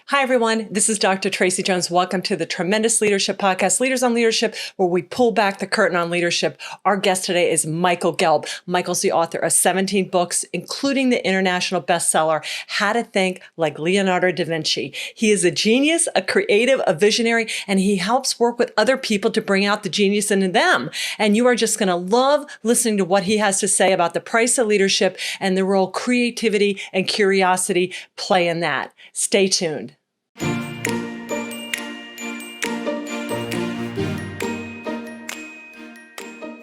Hi, everyone. This is Dr. Tracy Jones. Welcome to the Tremendous Leadership Podcast, Leaders on Leadership, where we pull back the curtain on leadership. Our guest today is Michael Gelb. Michael's the author of 17 books, including the international bestseller, How to Think Like Leonardo da Vinci. He is a genius, a creative, a visionary, and he helps work with other people to bring out the genius in them. And you are just going to love listening to what he has to say about the price of leadership and the role creativity and curiosity play in that. Stay tuned.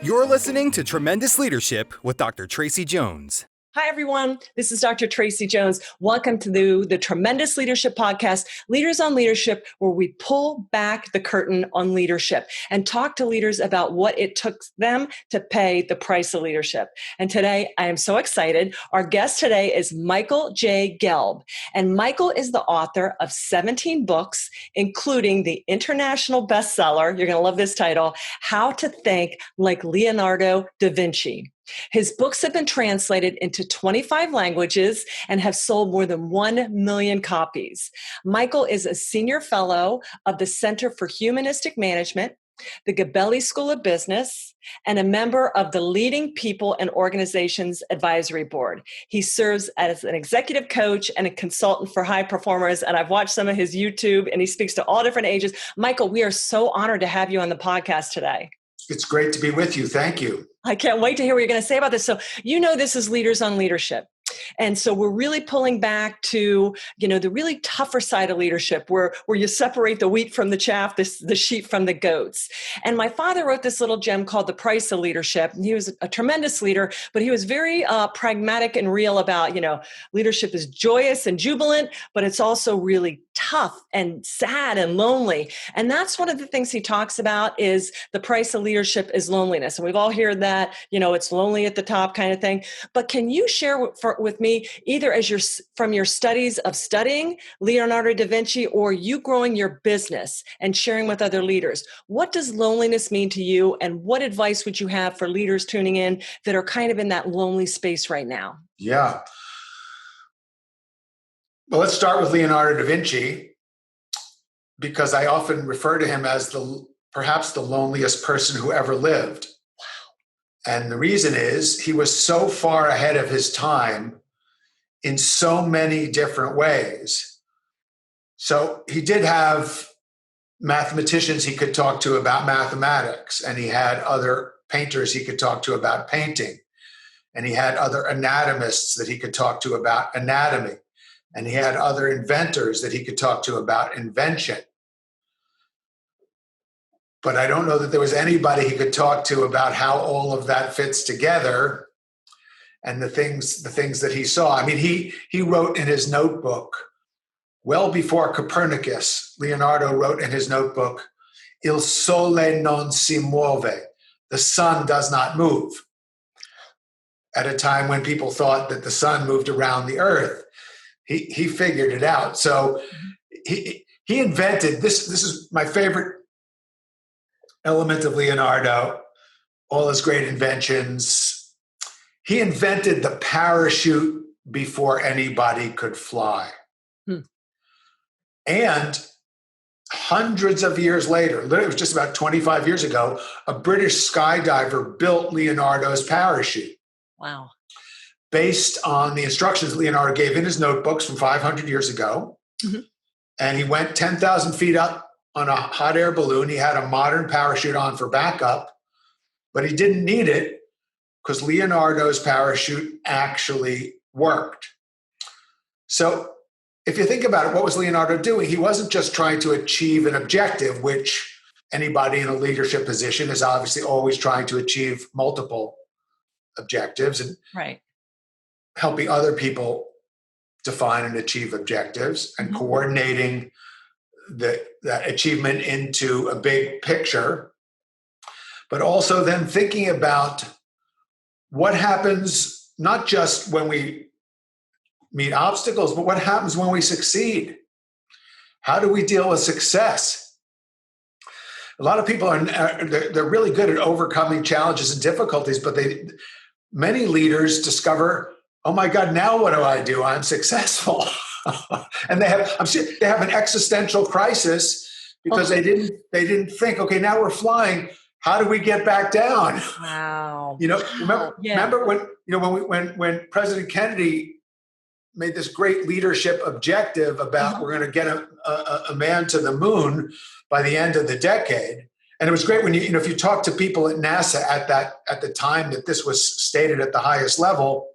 You're listening to Tremendous Leadership with Dr. Tracy Jones. Hi, everyone. This is Dr. Tracy Jones. Welcome to the Tremendous Leadership Podcast, Leaders on Leadership, where we pull back the curtain on leadership and talk to leaders about what it took them to pay the price of leadership. And today, I am so excited. Our guest today is Michael J. Gelb. And Michael is the author of 17 books, including the international bestseller, you're going to love this title, How to Think Like Leonardo da Vinci. His books have been translated into 25 languages and have sold more than 1 million copies. Michael is a senior fellow of the Center for Humanistic Management, the Gabelli School of Business, and a member of the Leading People and Organizations Advisory Board. He serves as an executive coach and a consultant for high performers, and I've watched some of his YouTube, and he speaks to all different ages. Michael, we are so honored to have you on the podcast today. It's great to be with you. Thank you. I can't wait to hear what you're going to say about this. So, this is Leaders on Leadership. And so we're really pulling back to, the really tougher side of leadership where you separate the wheat from the chaff, the sheep from the goats. And my father wrote this little gem called The Price of Leadership. And he was a tremendous leader, but he was very pragmatic and real about, leadership is joyous and jubilant, but it's also really tough and sad and lonely. And that's one of the things he talks about is the price of leadership is loneliness. And we've all heard that, it's lonely at the top kind of thing. But can you share with me, either as from your studies of studying Leonardo da Vinci or you growing your business and sharing with other leaders, what does loneliness mean to you? And what advice would you have for leaders tuning in that are kind of in that lonely space right now? Yeah. Well, let's start with Leonardo da Vinci, because I often refer to him as perhaps the loneliest person who ever lived. And the reason is he was so far ahead of his time in so many different ways. So he did have mathematicians he could talk to about mathematics, and he had other painters he could talk to about painting, and he had other anatomists that he could talk to about anatomy, and he had other inventors that he could talk to about invention. But I don't know that there was anybody he could talk to about how all of that fits together and the things that he saw. I mean, he wrote in his notebook, well before Copernicus, Leonardo wrote in his notebook, Il sole non si muove, the sun does not move, at a time when people thought that the sun moved around the earth. He figured it out. So he invented, this is my favorite element of Leonardo, all his great inventions. He invented the parachute before anybody could fly. And hundreds of years later, literally it was just about 25 years ago, a British skydiver built Leonardo's parachute. Wow. Based on the instructions Leonardo gave in his notebooks from 500 years ago. Mm-hmm. And he went 10,000 feet up on a hot air balloon. He had a modern parachute on for backup, but he didn't need it because Leonardo's parachute actually worked. So if you think about it, what was Leonardo doing? He wasn't just trying to achieve an objective, which anybody in a leadership position is obviously always trying to achieve multiple objectives and right. helping other people define and achieve objectives and coordinating that achievement into a big picture, but also then thinking about what happens not just when we meet obstacles, but what happens when we succeed. How do we deal with success? A lot of people they're really good at overcoming challenges and difficulties, but many leaders discover, oh my God, now what do? I'm successful. And I'm sure they have an existential crisis because they didn't think, okay, now we're flying. How do we get back down? Wow. Remember when President Kennedy made this great leadership objective about we're going to get a man to the moon by the end of the decade. And it was great when if you talk to people at NASA at the time that this was stated at the highest level,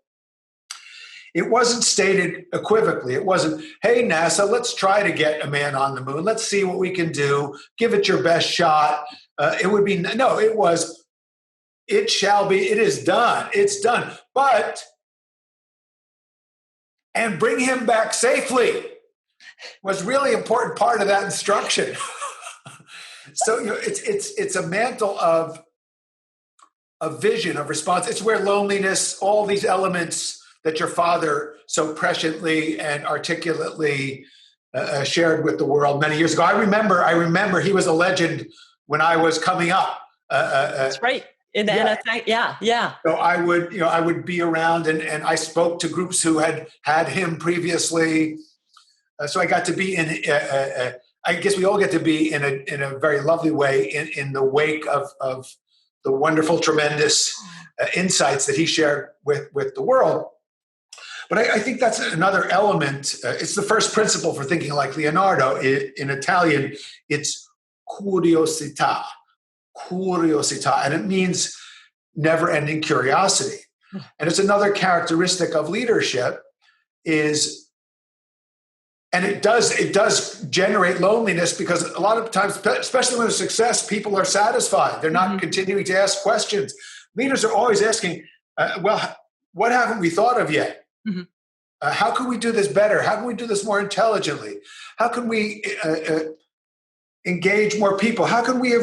it wasn't stated equivocally. It wasn't, hey, NASA, let's try to get a man on the moon. Let's see what we can do. Give it your best shot. It was, it shall be, it is done. It's done. And bring him back safely was really important part of that instruction. So it's a mantle of vision, of response. It's where loneliness, all these elements that your father so presciently and articulately shared with the world many years ago. I remember he was a legend when I was coming up. That's right. In the NSA, yeah. So I would be around, and I spoke to groups who had him previously. So I got to be in. I guess we all get to be in a very lovely way in the wake of the wonderful, tremendous insights that he shared with the world. But I think that's another element. It's the first principle for thinking like Leonardo. In Italian, it's curiosità, and it means never-ending curiosity. And it's another characteristic of leadership and it does generate loneliness, because a lot of times, especially when there's success, people are satisfied. They're not continuing to ask questions. Leaders are always asking, well, what haven't we thought of yet? Mm-hmm. How can we do this better? How can we do this more intelligently? How can we engage more people? How can we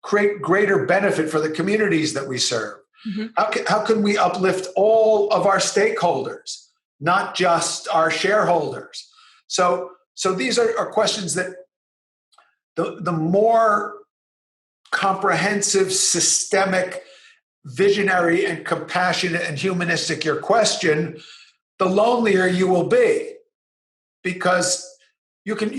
create greater benefit for the communities that we serve? Mm-hmm. How can we uplift all of our stakeholders, not just our shareholders? So these are questions that the more comprehensive, systemic, visionary, and compassionate and humanistic your question, the lonelier you will be, because you can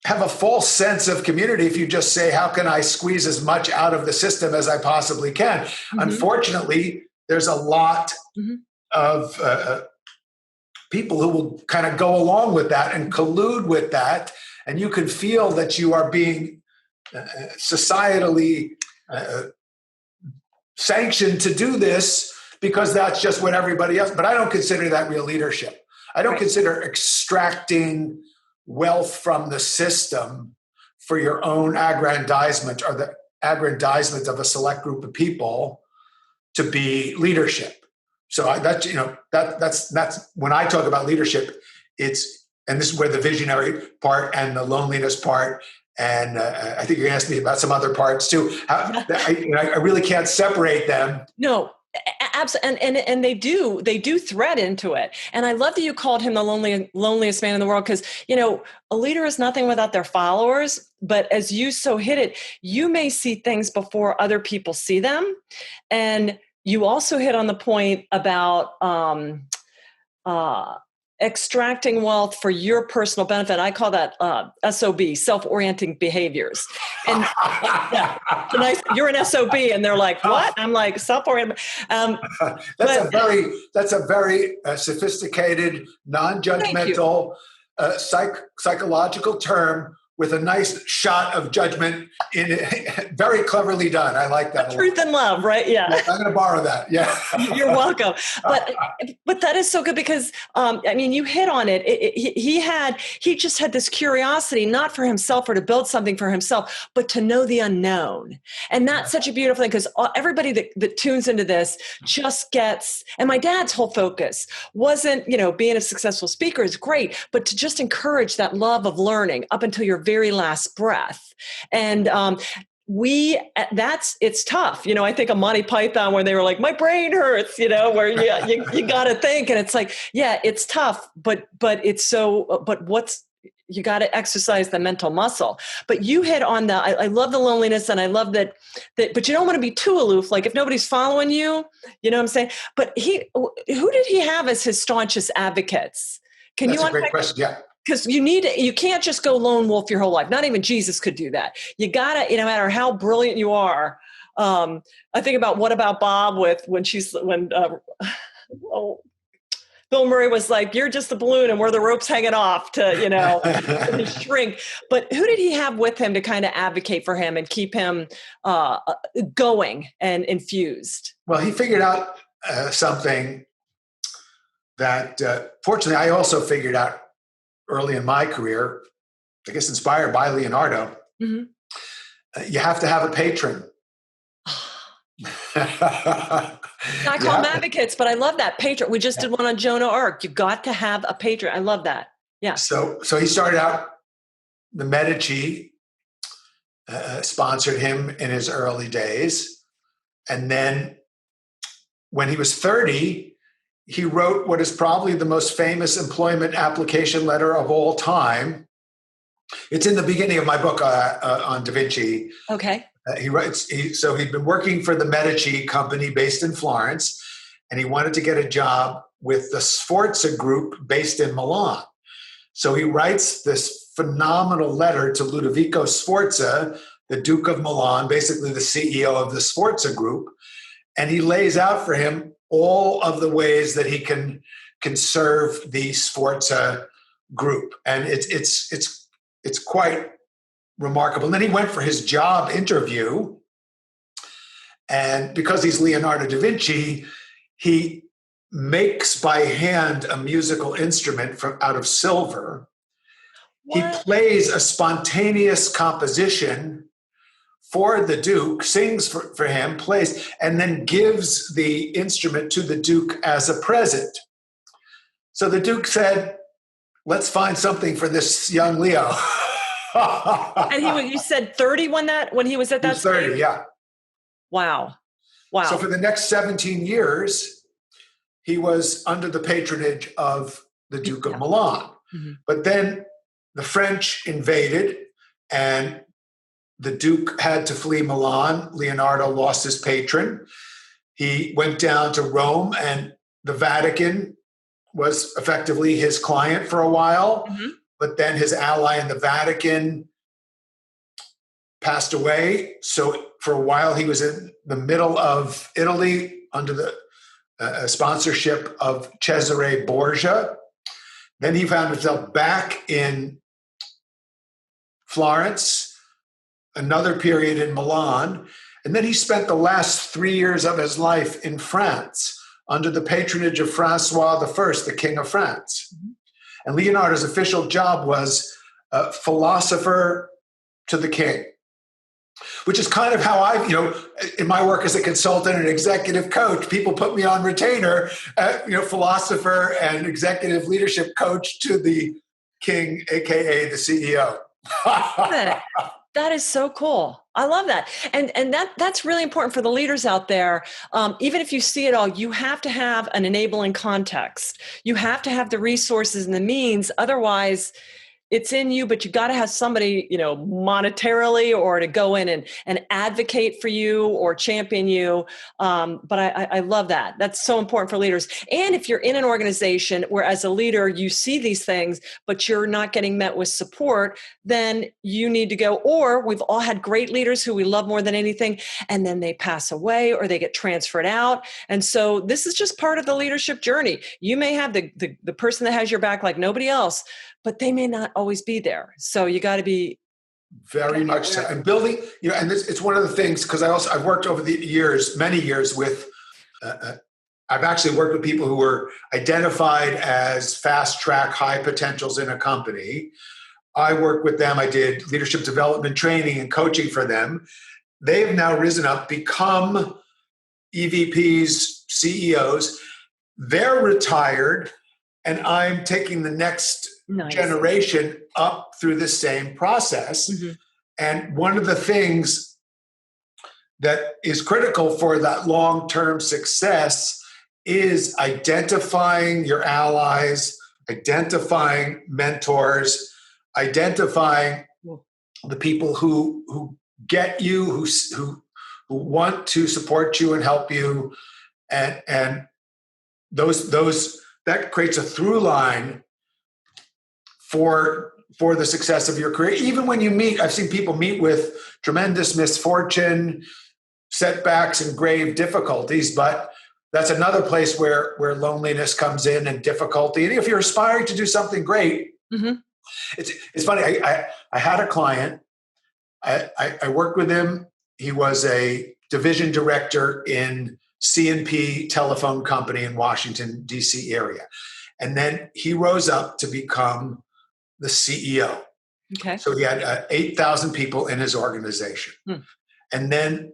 have a false sense of community if you just say, how can I squeeze as much out of the system as I possibly can? Mm-hmm. Unfortunately, there's a lot of people who will kind of go along with that and collude with that, and you can feel that you are being societally sanctioned to do this because that's just what everybody else. But I don't consider that real leadership. I don't consider extracting wealth from the system for your own aggrandizement or the aggrandizement of a select group of people to be leadership. So that's when I talk about leadership, and this is where the visionary part and the loneliness part, and I think you're going to ask me about some other parts too. I really can't separate them. No, absolutely, and they do thread into it. And I love that you called him the loneliest man in the world, because a leader is nothing without their followers. But as you so hit it, you may see things before other people see them, and you also hit on the point about extracting wealth for your personal benefit. I call that SOB, self-orienting behaviors. And you're an SOB, and they're like, what? I'm like, self-oriented. That's a very sophisticated, non-judgmental, psychological term with a nice shot of judgment in it. Very cleverly done. I like that. Truth and love, right? Yeah. I'm going to borrow that. Yeah. You're welcome. But that is so good, because, you hit on it. He just had this curiosity, not for himself or to build something for himself, but to know the unknown. And that's such a beautiful thing, because everybody that tunes into this just gets, and my dad's whole focus wasn't, being a successful speaker is great, but to just encourage that love of learning up until your very last breath. And it's tough. I think of Monty Python, where they were like, my brain hurts, where you got to think. And it's like, yeah, it's tough, but you got to exercise the mental muscle. But you hit on I love the loneliness, and I love that, but you don't want to be too aloof. Like if nobody's following you, you know what I'm saying? But who did he have as his staunchest advocates? Can That's you a great question. Yeah. because you can't just go lone wolf your whole life. Not even Jesus could do that. You gotta, no matter how brilliant you are. I think about What About Bob when oh, Bill Murray was like, "You're just a balloon, and we're the ropes hanging off to his shrink." But who did he have with him to kind of advocate for him and keep him going and infused? Well, he figured out something that, fortunately, I also figured out early in my career, I guess inspired by Leonardo. Mm-hmm. You have to have a patron. I call them advocates, but I love that patron. We just did one on Joan of Arc. You got to have a patron. I love that. Yeah. So he started out, the Medici sponsored him in his early days. And then when he was 30, he wrote what is probably the most famous employment application letter of all time. It's in the beginning of my book on Da Vinci. Okay. He writes, so he'd been working for the Medici company based in Florence, and he wanted to get a job with the Sforza group based in Milan. So he writes this phenomenal letter to Ludovico Sforza, the Duke of Milan, basically the CEO of the Sforza group, and he lays out for him all of the ways that he can serve the Sforza group, and it's quite remarkable. And then he went for his job interview, and because he's Leonardo da Vinci, he makes by hand a musical instrument out of silver. What? He plays a spontaneous composition for the Duke, sings for him, plays, and then gives the instrument to the Duke as a present. So the Duke said, "Let's find something for this young Leo." And you said 30 when he was at that 30, stage? yeah. Wow. So for the next 17 years, he was under the patronage of the Duke of Milan. Mm-hmm. But then the French invaded, and the Duke had to flee Milan. Leonardo lost his patron. He went down to Rome, and the Vatican was effectively his client for a while. Mm-hmm. But then his ally in the Vatican passed away. So for a while, he was in the middle of Italy under the sponsorship of Cesare Borgia. Then he found himself back in Florence, another period in Milan. And then he spent the last 3 years of his life in France under the patronage of Francois I, the King of France. Mm-hmm. And Leonardo's official job was philosopher to the king, which is kind of how in my work as a consultant and executive coach, people put me on retainer, philosopher and executive leadership coach to the king, AKA the CEO. That is so cool. I love that. And that's really important for the leaders out there. Even if you see it all, you have to have an enabling context. You have to have the resources and the means. Otherwise, it's in you, but you got to have somebody, monetarily or to go in and advocate for you or champion you. But I love that. That's so important for leaders. And if you're in an organization where as a leader, you see these things, but you're not getting met with support, then you need to go. Or we've all had great leaders who we love more than anything, and then they pass away or they get transferred out. And so this is just part of the leadership journey. You may have the person that has your back like nobody else, but they may not always be there. So you got to be very much so. And building, and it's one of the things, because I've worked over the years, many years with, I've actually worked with people who were identified as fast track high potentials in a company. I worked with them. I did leadership development training and coaching for them. They've now risen up, become EVPs, CEOs. They're retired, and I'm taking the next generation up through the same process. Mm-hmm. And one of the things that is critical for that long-term success is identifying your allies, identifying mentors, identifying the people who get you, who want to support you and help you, and those that creates a through line for the success of your career. Even when you meet, I've seen people meet with tremendous misfortune, setbacks, and grave difficulties, but that's another place where loneliness comes in and difficulty. And if you're aspiring to do something great, it's funny. I had a client. I worked with him. He was a division director in C&P telephone company in Washington, D.C. area. And then he rose up to become the CEO. Okay. So he had 8,000 people in his organization. And then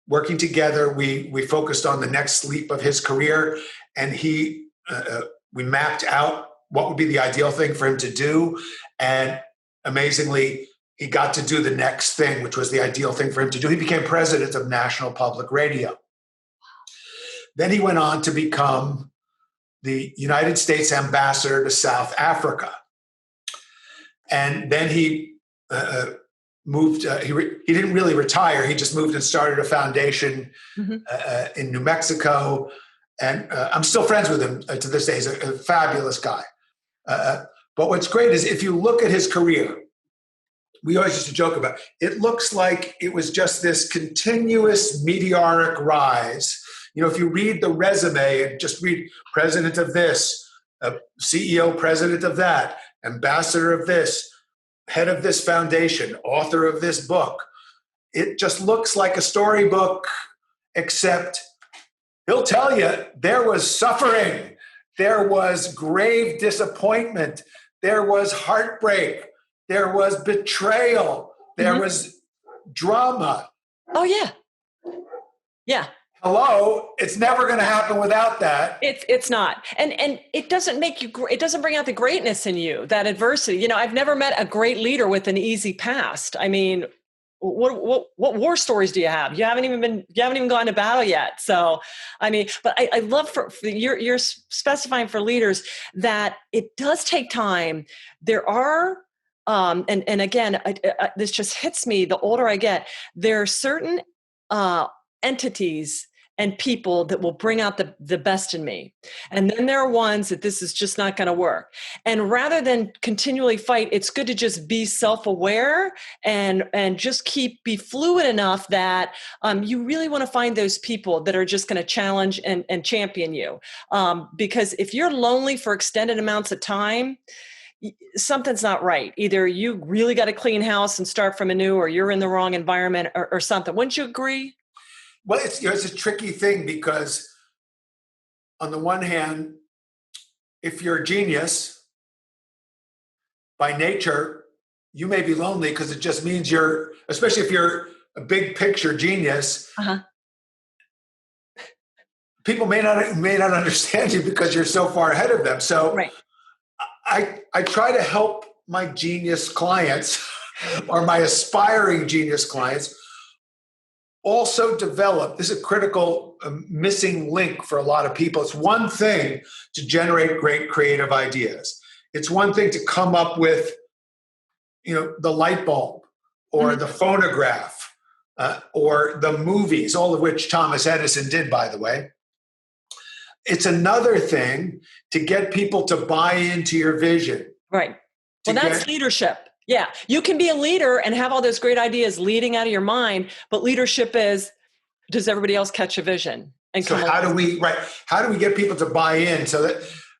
working together, we focused on the next leap of his career. And we mapped out what would be the ideal thing for him to do. And amazingly, he got to do the next thing, which was the ideal thing for him to do. He became president of National Public Radio. Then he went on to become the United States ambassador to South Africa. And then he moved, he didn't really retire. He just moved and started a foundation in New Mexico. And I'm still friends with him to this day. He's a fabulous guy. But what's great is if you look at his career, we always used to joke about it looks like it was just this continuous meteoric rise. You know, if you read the resume and just read president of this, CEO, president of that, ambassador of this, head of this foundation, author of this book, it just looks like a storybook, except he'll tell you there was suffering, there was grave disappointment, there was heartbreak, there was betrayal, there was drama. Oh, yeah. Yeah. Hello, it's never going to happen without that. It's not. And it doesn't make you, it doesn't bring out the greatness in you, that adversity. You know, I've never met a great leader with an easy past. I mean, what war stories do you have? You haven't even gone to battle yet. So, I mean, but I love for you're specifying for leaders that it does take time. There are, and again, this just hits me the older I get, there are certain entities and people that will bring out the best in me. And then there are ones that this is just not going to work. And rather than continually fight, it's good to just be self-aware and just be fluid enough that you really want to find those people that are just going to challenge and champion you. Because if you're lonely for extended amounts of time, something's not right. Either you really got to clean house and start from anew, or you're in the wrong environment or something. Wouldn't you agree? Well, it's a tricky thing because on the one hand, if you're a genius, by nature, you may be lonely because it just means especially if you're a big picture genius, people may not understand you because you're so far ahead of them. So right. I try to help my genius clients or my aspiring genius clients also develop. This is a critical missing link for a lot of people. It's one thing to generate great creative ideas. It's one thing to come up with, the light bulb or the phonograph or the movies, all of which Thomas Edison did, by the way. It's another thing to get people to buy into your vision. Right. Well, that's leadership. Yeah, you can be a leader and have all those great ideas leading out of your mind, but leadership is, does everybody else catch a vision? And so how do we get people to buy in? So that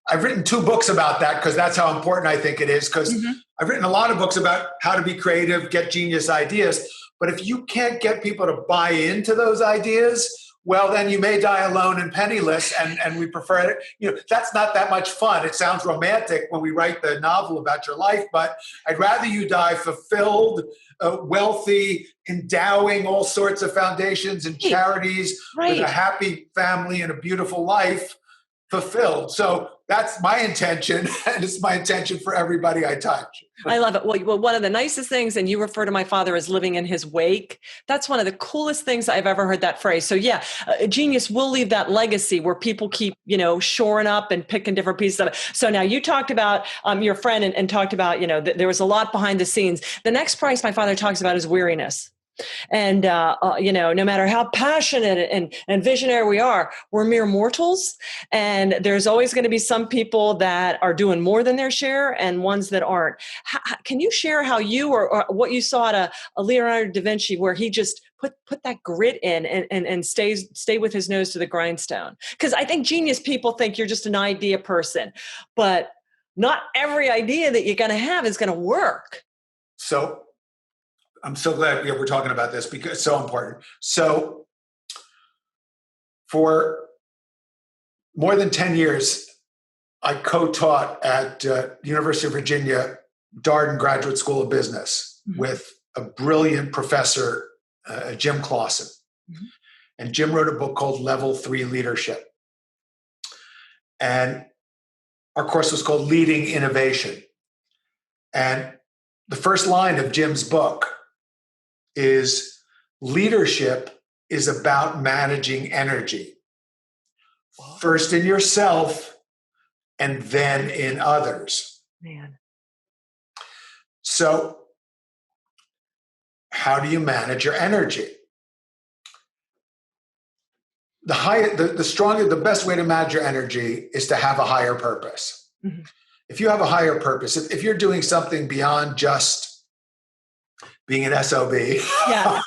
I've written 2 books about that because that's how important I think it is, because I've written a lot of books about how to be creative, get genius ideas. But if you can't get people to buy into those ideas, well, then you may die alone and penniless, and we prefer it. That's not that much fun. It sounds romantic when we write the novel about your life, but I'd rather you die fulfilled, wealthy, endowing all sorts of foundations and charities with a happy family and a beautiful life, fulfilled. So that's my intention, and it's my intention for everybody I touch. I love it. Well, one of the nicest things, and you refer to my father as living in his wake, that's one of the coolest things I've ever heard that phrase. So yeah, a genius will leave that legacy where people keep, shoring up and picking different pieces of it. So now you talked about your friend and talked about, there was a lot behind the scenes. The next price my father talks about is weariness. And, no matter how passionate and visionary we are, we're mere mortals. And there's always going to be some people that are doing more than their share and ones that aren't. Can you share how you or what you saw at a Leonardo da Vinci where he just put that grit in and stay with his nose to the grindstone? Because I think genius people think you're just an idea person, but not every idea that you're going to have is going to work. So I'm so glad we're talking about this because it's so important. So for more than 10 years, I co-taught at University of Virginia, Darden Graduate School of Business with a brilliant professor, Jim Clausen. Mm-hmm. And Jim wrote a book called Level 3 Leadership. And our course was called Leading Innovation. And the first line of Jim's book is leadership is about managing energy. Wow. First in yourself and then in others. Man. So how do you manage your energy? The best way to manage your energy is to have a higher purpose. Mm-hmm. If you have a higher purpose, if you're doing something beyond just being an SOB, yeah.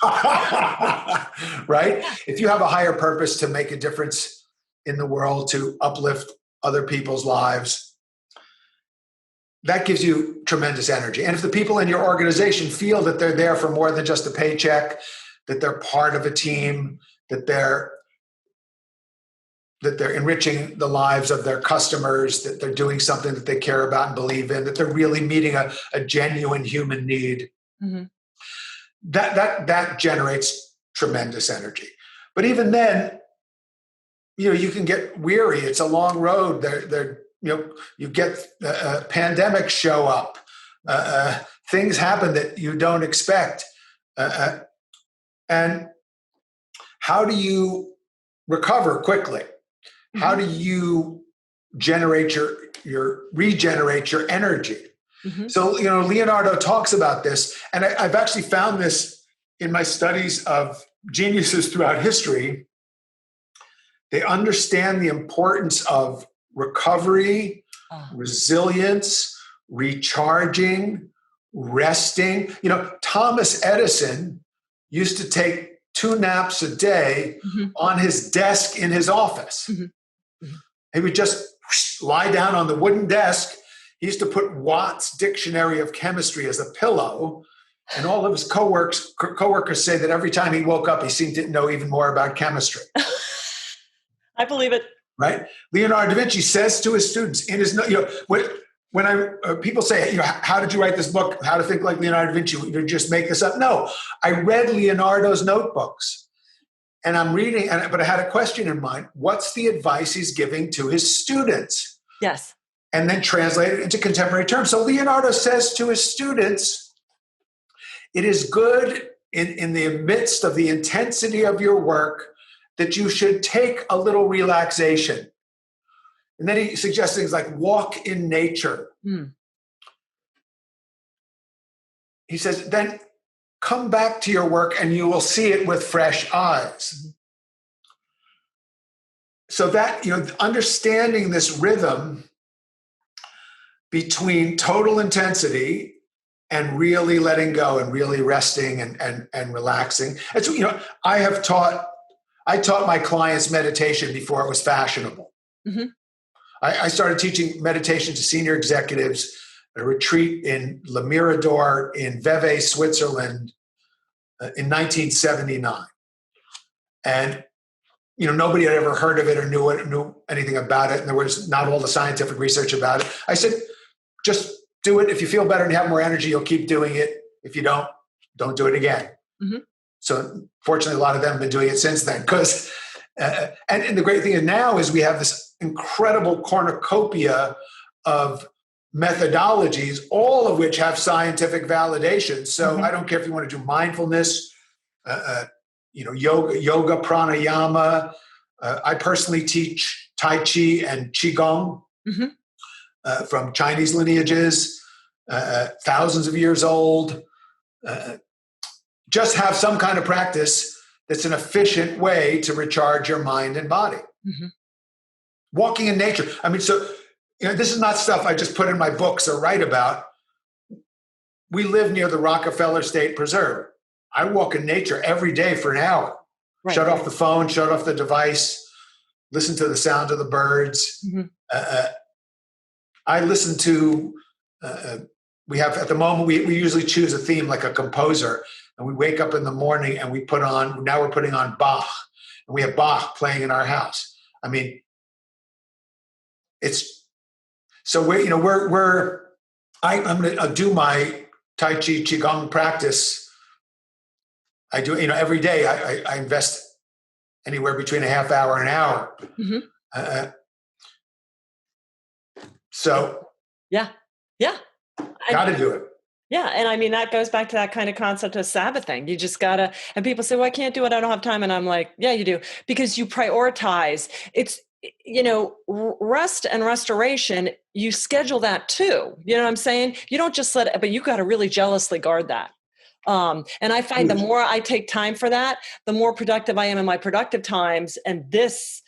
right? If you have a higher purpose to make a difference in the world, to uplift other people's lives, that gives you tremendous energy. And if the people in your organization feel that they're there for more than just a paycheck, that they're part of a team, that they're enriching the lives of their customers, that they're doing something that they care about and believe in, that they're really meeting a genuine human need, mm-hmm. that generates tremendous energy. But even then, you can get weary. It's a long road. You get pandemics show up. Things happen that you don't expect. And how do you recover quickly? How do you regenerate your energy? Mm-hmm. So, Leonardo talks about this, and I've actually found this in my studies of geniuses throughout history. They understand the importance of recovery, resilience, recharging, resting. Thomas Edison used to take 2 naps a day mm-hmm. on his desk in his office. Mm-hmm. He would just lie down on the wooden desk. He used to put Watt's Dictionary of Chemistry as a pillow. And all of his coworkers say that every time he woke up, he seemed to know even more about chemistry. I believe it. Right? Leonardo da Vinci says to his students in his, when people say, how did you write this book? How to Think Like Leonardo da Vinci? Did you just make this up? No, I read Leonardo's notebooks. And I'm reading, but I had a question in mind. What's the advice he's giving to his students? Yes. And then translate it into contemporary terms. So Leonardo says to his students, it is good in the midst of the intensity of your work that you should take a little relaxation. And then he suggests things like walk in nature. He says, then come back to your work and you will see it with fresh eyes. So that, understanding this rhythm between total intensity and really letting go and really resting and relaxing. And so, I taught my clients meditation before it was fashionable. Mm-hmm. I started teaching meditation to senior executives at a retreat in Le Mirador in Vevey, Switzerland in 1979. And, nobody had ever heard of it or knew anything about it. And there was not all the scientific research about it. I said, just do it. If you feel better and you have more energy, you'll keep doing it. If you don't do it again. Mm-hmm. So fortunately, a lot of them have been doing it since then. Because, and the great thing is now is we have this incredible cornucopia of methodologies, all of which have scientific validation. So mm-hmm. I don't care if you want to do mindfulness, yoga, pranayama. I personally teach Tai Chi and Qigong mm-hmm. From Chinese lineages, thousands of years old. just have some kind of practice that's an efficient way to recharge your mind and body. Mm-hmm. Walking in nature. I mean, so this is not stuff I just put in my books or write about. We live near the Rockefeller State Preserve. I walk in nature every day for an hour. Right. Shut off the phone, shut off the device, listen to the sound of the birds. Mm-hmm. I listen to, we have at the moment, we usually choose a theme like a composer, and we wake up in the morning and we're putting on Bach, and we have Bach playing in our house. I mean, I'm going to do my Tai Chi Qigong practice. I do, every day I invest anywhere between a half hour and an hour. Mm-hmm. So yeah. Got to do it. Yeah. And I mean, that goes back to that kind of concept of Sabbathing. You just gotta, and people say, well, I can't do it. I don't have time. And I'm like, yeah, you do, because you prioritize. It's, rest and restoration, you schedule that too. You know what I'm saying? You don't just let it, but you got to really jealously guard that. And I find the more I take time for that, the more productive I am in my productive times. And this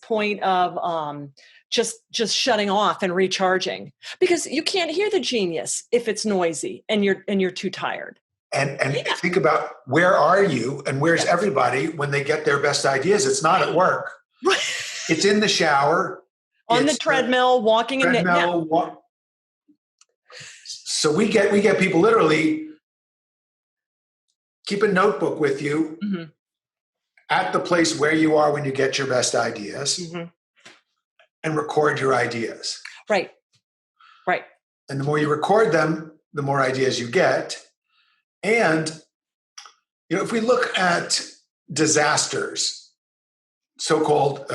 point of, just shutting off and recharging, because you can't hear the genius if it's noisy and you're too tired. And think about, where are you and where's everybody when they get their best ideas? It's not at work. It's in the shower. On the treadmill, walking in the So we get people literally keep a notebook with you mm-hmm. at the place where you are when you get your best ideas. Mm-hmm. And record your ideas. Right. And the more you record them, the more ideas you get. And, if we look at disasters, so-called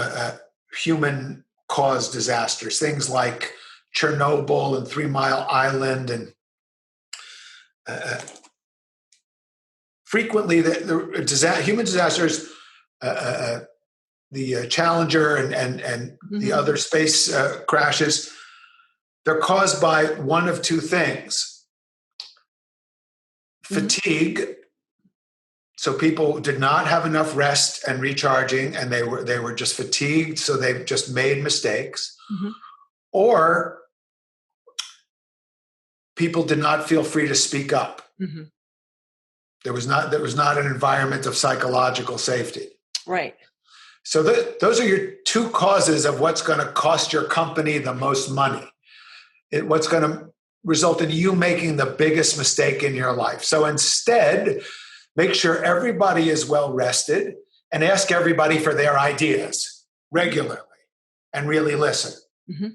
human-caused disasters, things like Chernobyl and 3 Mile Island, and frequently the human disasters, the Challenger and mm-hmm. the other space crashes, they're caused by one of two things. Mm-hmm. Fatigue. So people did not have enough rest and recharging, and they were just fatigued, so they just made mistakes. Mm-hmm. Or people did not feel free to speak up. Mm-hmm. There was not an environment of psychological safety. Right. So those are your two causes of what's going to cost your company the most money. What's going to result in you making the biggest mistake in your life. So instead, make sure everybody is well rested and ask everybody for their ideas regularly and really listen. Mm-hmm.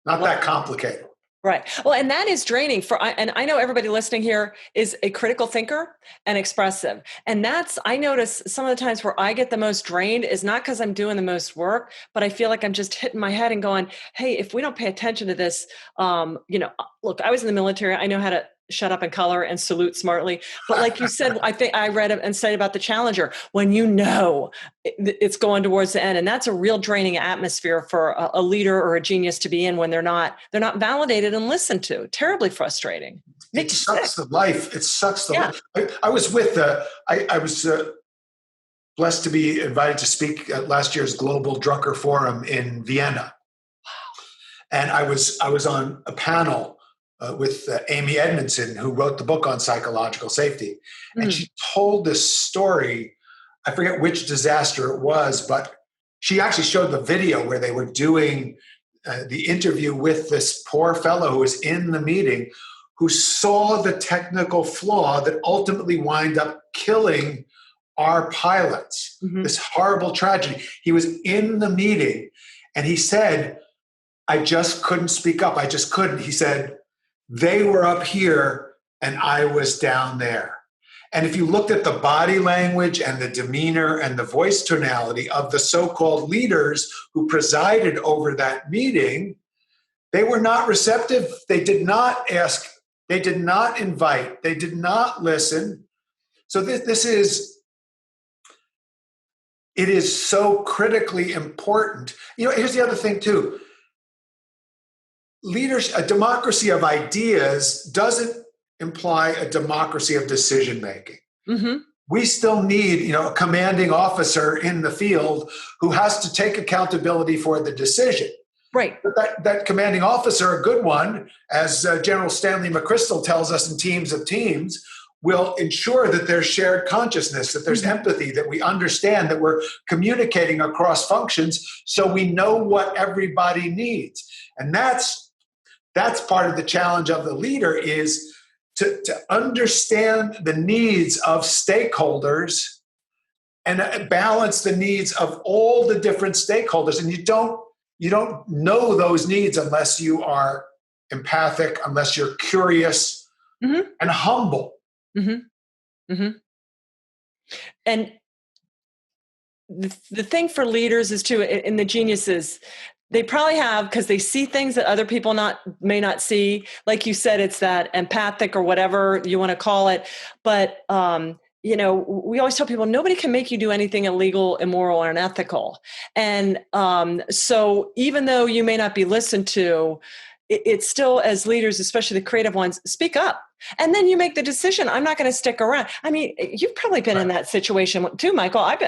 Not that complicated. Right. Well, and that is draining and I know everybody listening here is a critical thinker and expressive. And I notice some of the times where I get the most drained is not because I'm doing the most work, but I feel like I'm just hitting my head and going, hey, if we don't pay attention to this, look, I was in the military. I know how to shut up and color and salute smartly. But like you said, I think I read and said about the Challenger, when it's going towards the end, and that's a real draining atmosphere for a leader or a genius to be in when they're not validated and listened to. Terribly frustrating. It sucks the life. It sucks the life. I was I was blessed to be invited to speak at last year's Global Drucker Forum in Vienna. And I was on a panel with Amy Edmondson, who wrote the book on psychological safety. And she told this story. I forget which disaster it was, but she actually showed the video where they were doing the interview with this poor fellow who was in the meeting, who saw the technical flaw that ultimately wound up killing our pilots. Mm-hmm. This horrible tragedy. He was in the meeting and he said, I just couldn't speak up. I just couldn't. He said, they were up here and I was down there. And if you looked at the body language and the demeanor and the voice tonality of the so-called leaders who presided over that meeting, they were not receptive. They did not ask. They did not invite. They did not listen. So it is so critically important. Here's the other thing too. Leadership, a democracy of ideas doesn't imply a democracy of decision making. Mm-hmm. We still need, a commanding officer in the field who has to take accountability for the decision. Right. But that commanding officer, a good one, as General Stanley McChrystal tells us in Teams of Teams, will ensure that there's shared consciousness, that there's empathy, that we understand, that we're communicating across functions so we know what everybody needs. And that's part of the challenge of the leader, is to understand the needs of stakeholders and balance the needs of all the different stakeholders. And you don't know those needs unless you are empathic, unless you're curious and humble. Mm-hmm. Mm-hmm. And the thing for leaders is too, in the geniuses, they probably have, because they see things that other people may not see. Like you said, it's that empathic or whatever you want to call it. But we always tell people nobody can make you do anything illegal, immoral, or unethical. And so even though you may not be listened to, it's still, as leaders, especially the creative ones, speak up. And then you make the decision, I'm not going to stick around. I mean, you've probably been in that situation too, Michael. I've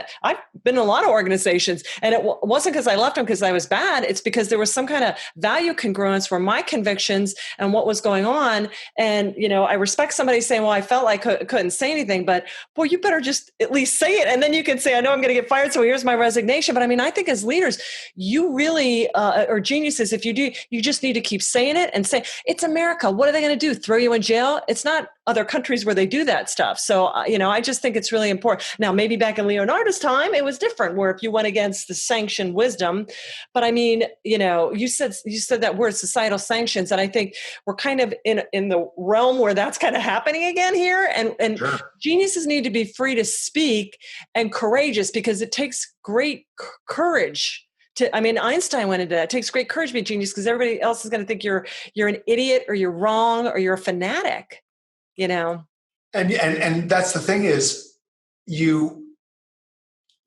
been in a lot of organizations, and it wasn't because I left them because I was bad. It's because there was some kind of value congruence for my convictions and what was going on. And, I respect somebody saying, well, I felt like I couldn't say anything, but boy, you better just at least say it. And then you can say, I know I'm going to get fired, so here's my resignation. But I mean, I think as leaders, you really, or geniuses, if you do, you just need to keep saying it and say, it's America. What are they going to do? Throw you in jail? It's not other countries where they do that stuff. So, I just think it's really important. Now, maybe back in Leonardo's time, it was different, where if you went against the sanctioned wisdom, but I mean, you said that word, societal sanctions. And I think we're kind of in the realm where that's kind of happening again here. And Sure. Geniuses need to be free to speak and courageous, because it takes great courage. Einstein went into that. It takes great courage to be a genius, because everybody else is going to think you're an idiot, or you're wrong, or you're a fanatic, And that's the thing, is you're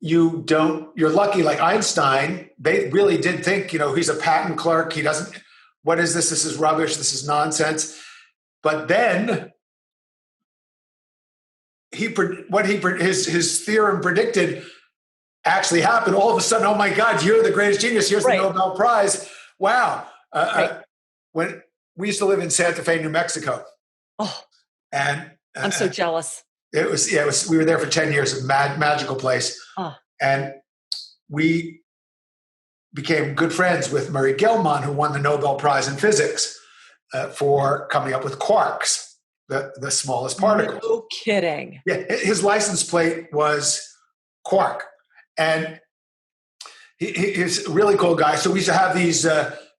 lucky, like Einstein, they really did think, he's a patent clerk. He doesn't, what is this? This is rubbish. This is nonsense. But then his theorem predicted actually happened. All of a sudden, oh my God, you're the greatest genius. Here's the Nobel Prize. Wow. When we used to live in Santa Fe, New Mexico. Oh, and I'm so jealous. It was, we were there for 10 years, a magical place. Oh. And we became good friends with Murray Gell-Mann, who won the Nobel Prize in physics for coming up with quarks, the smallest particle. No kidding. Yeah, his license plate was quark. And he's a really cool guy. So we used to have these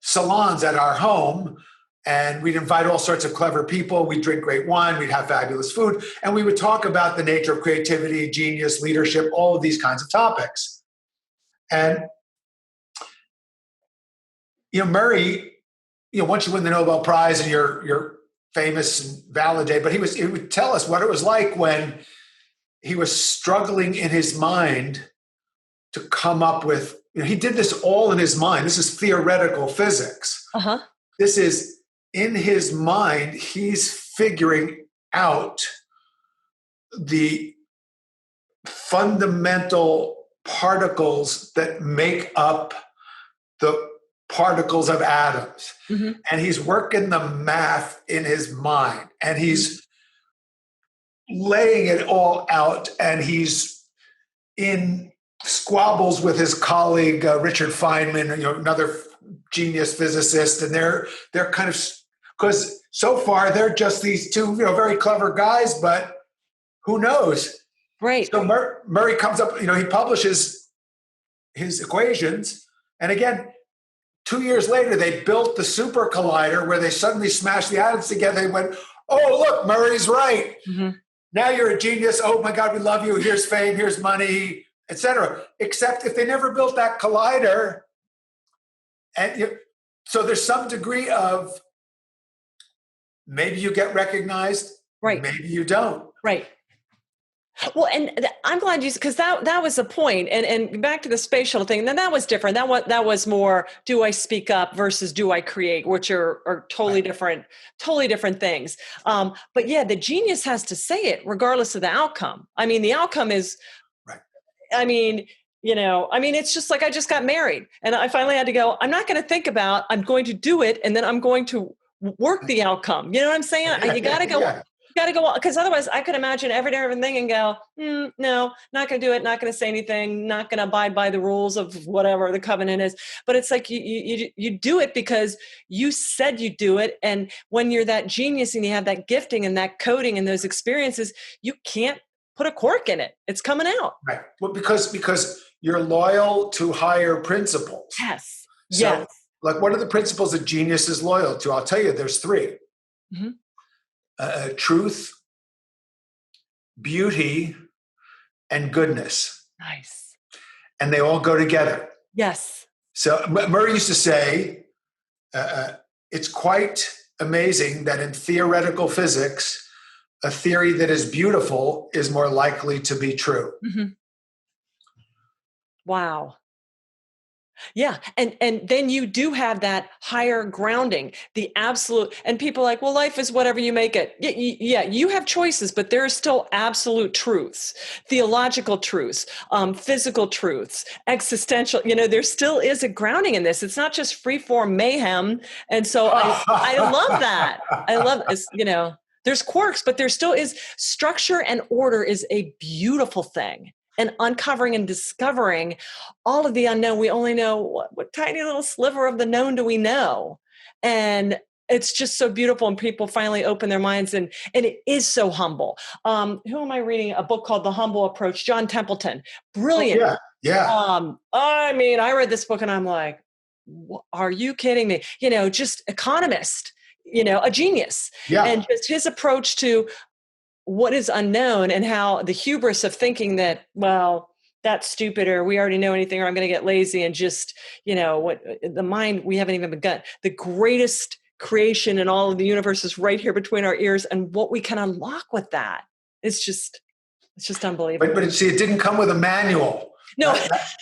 salons at our home, and we'd invite all sorts of clever people. We'd drink great wine. We'd have fabulous food. And we would talk about the nature of creativity, genius, leadership, all of these kinds of topics. And, Murray, once you win the Nobel Prize and you're famous and validated, but he would tell us what it was like when he was struggling in his mind to come up with, he did this all in his mind. This is theoretical physics. Uh-huh. This is in his mind. He's figuring out the fundamental particles that make up the particles of atoms. Mm-hmm. And he's working the math in his mind, and he's laying it all out, and he's in squabbles with his colleague Richard Feynman, another genius physicist, and they're kind of, because so far they're just these two very clever guys, but who knows? Right. So Murray comes up, he publishes his equations, and again, 2 years later they built the super collider where they suddenly smashed the atoms together. They went, oh look, Murray's right. Mm-hmm. Now you're a genius. Oh my God, we love you. Here's fame, here's money, etc. Except if they never built that collider, so there's some degree of maybe you get recognized, right? Maybe you don't, right? Well, and I'm glad you, because that was the point. And back to the space shuttle thing, then that was different. That was more, do I speak up versus do I create, which are totally different things. But yeah, the genius has to say it regardless of the outcome. I mean, the outcome is, Right. I mean, it's just like I just got married and I finally had to go, I'm not going to think about, I'm going to do it. And then I'm going to work the outcome. You know what I'm saying? You got to go. Yeah. Got to go, because otherwise I could imagine every different thing and go, no, not going to do it, not going to say anything, not going to abide by the rules of whatever the covenant is. But it's like you do it because you said you do it. And when you're that genius and you have that gifting and that coding and those experiences, you can't put a cork in it. It's coming out. Right. Well, because you're loyal to higher principles. Yes. So, yes. like, what are the principles that genius is loyal to? I'll tell you, there's three. Mm-hmm. Truth, beauty, and goodness. Nice. And they all go together. Yes. So Murray used to say, it's quite amazing that in theoretical physics, a theory that is beautiful is more likely to be true. Mm-hmm. Wow. Yeah. And then you do have that higher grounding, the absolute, and people are like, well, life is whatever you make it. Yeah, you have choices, but there are still absolute truths, theological truths, physical truths, existential, there still is a grounding in this. It's not just freeform mayhem. And so I love that. I love, there's quirks, but there still is structure, and order is a beautiful thing. And uncovering and discovering all of the unknown. We only know what tiny little sliver of the known do we know. And it's just so beautiful. And people finally open their minds, and it is so humble. Who am I reading? A book called The Humble Approach, John Templeton. Brilliant. Oh, yeah. I read this book and I'm like, are you kidding me? Just economist, a genius. Yeah. And just his approach to what is unknown, and how the hubris of thinking that, well, that's stupid, or we already know anything, or I'm going to get lazy, and just, what the mind, we haven't even begun. The greatest creation in all of the universe is right here between our ears, and what we can unlock with that. It's just unbelievable. But see, it didn't come with a manual. No,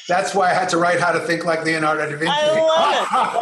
that's why I had to write How to Think Like Leonardo da Vinci. I love it. Well,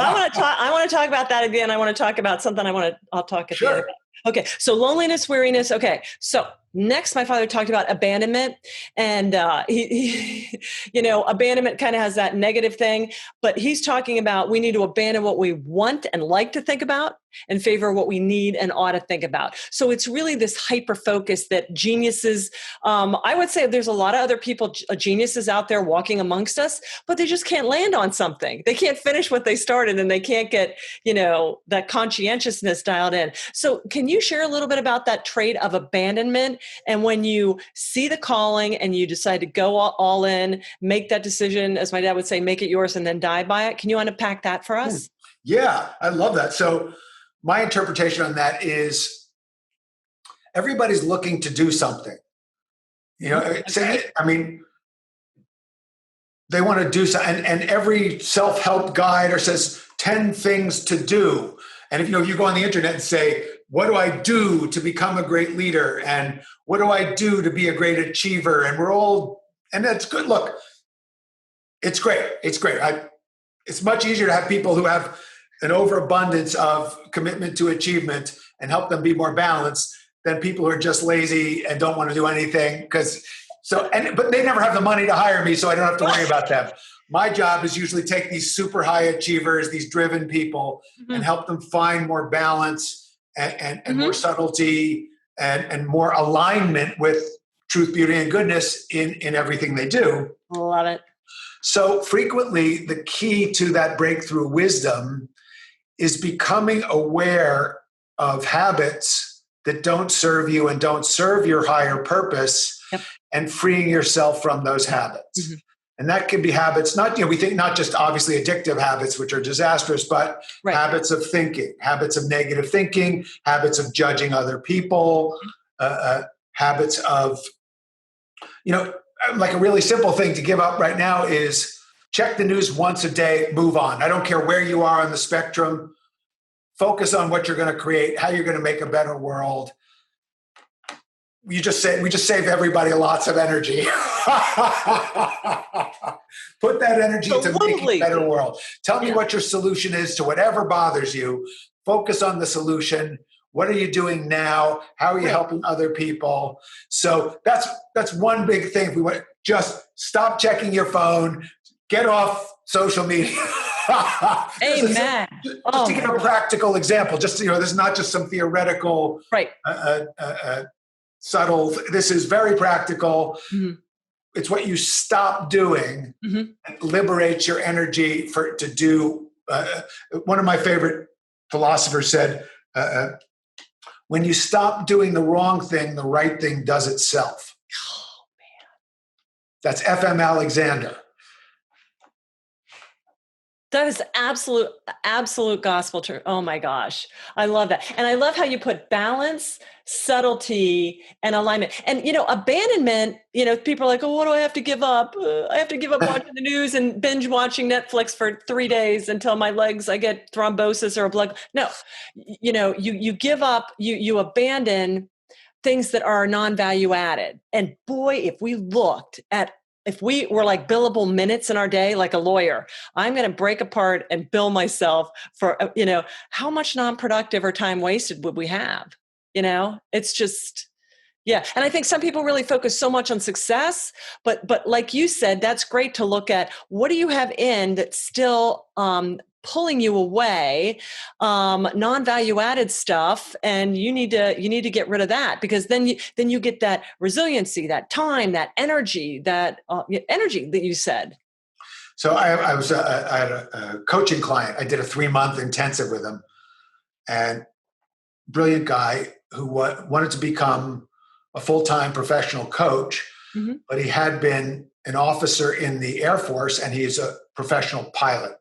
I want to talk about that again. I want to talk about something I'll talk at the end about. Okay. So loneliness, weariness. Okay. So next, my father talked about abandonment, and abandonment kind of has that negative thing, but he's talking about we need to abandon what we want and like to think about in favor of what we need and ought to think about. So it's really this hyper focus that geniuses, I would say there's a lot of other people, geniuses out there walking amongst us, but they just can't land on something. They can't finish what they started, and they can't get, that conscientiousness dialed in. So can you share a little bit about that trait of abandonment? And when you see the calling and you decide to go all in, make that decision, as my dad would say, make it yours and then die by it. Can you unpack that for us? Yeah, I love that. So my interpretation on that is everybody's looking to do something. They want to do something. And every self-help guide or says 10 things to do. And if you go on the internet and say, what do I do to become a great leader? And what do I do to be a great achiever? And that's good. Look, it's great. It's great. It's much easier to have people who have an overabundance of commitment to achievement and help them be more balanced than people who are just lazy and don't want to do anything. But they never have the money to hire me, so I don't have to worry about them. My job is usually take these super high achievers, these driven people, and help them find more balance and more subtlety and more alignment with truth, beauty, and goodness in everything they do. Love it. So frequently, the key to that breakthrough wisdom is becoming aware of habits that don't serve you and don't serve your higher purpose, and freeing yourself from those habits. And that can be habits, we think not just obviously addictive habits, which are disastrous, but habits of thinking, habits of negative thinking, habits of judging other people, habits of, like a really simple thing to give up right now is check the news once a day, move on. I don't care where you are on the spectrum. Focus on what you're going to create, how you're going to make a better world. we just save everybody lots of energy. Put that energy to making a better world. Tell me what your solution is to whatever bothers you. Focus on the solution. What are you doing now? How are you helping other people? So that's one big thing. We want just stop checking your phone. Get off social media. Amen. Just to give a practical example, just this is not just some theoretical, subtle. This is very practical. Mm-hmm. It's what you stop doing and liberates your energy to do. One of my favorite philosophers said, when you stop doing the wrong thing, the right thing does itself. Oh, man. That's F.M. Alexander. That is absolute gospel truth. Oh my gosh. I love that. And I love how you put balance, subtlety, and alignment. And, abandonment, people are like, oh, what do I have to give up? I have to give up watching the news and binge watching Netflix for 3 days until I get thrombosis or a blood. No, you give up, you abandon things that are non-value added. And boy, if we were like billable minutes in our day, like a lawyer, I'm going to break apart and bill myself for, how much non-productive or time wasted would we have? It's just, yeah. And I think some people really focus so much on success, but like you said, that's great to look at. What do you have in that's still pulling you away, non-value added stuff, and you need to get rid of that, because then you get that resiliency, that time, that energy, that you said. So I had a coaching client. I did a 3-month intensive with him, and brilliant guy who wanted to become a full-time professional coach, but he had been an officer in the Air Force, and he's a professional pilot.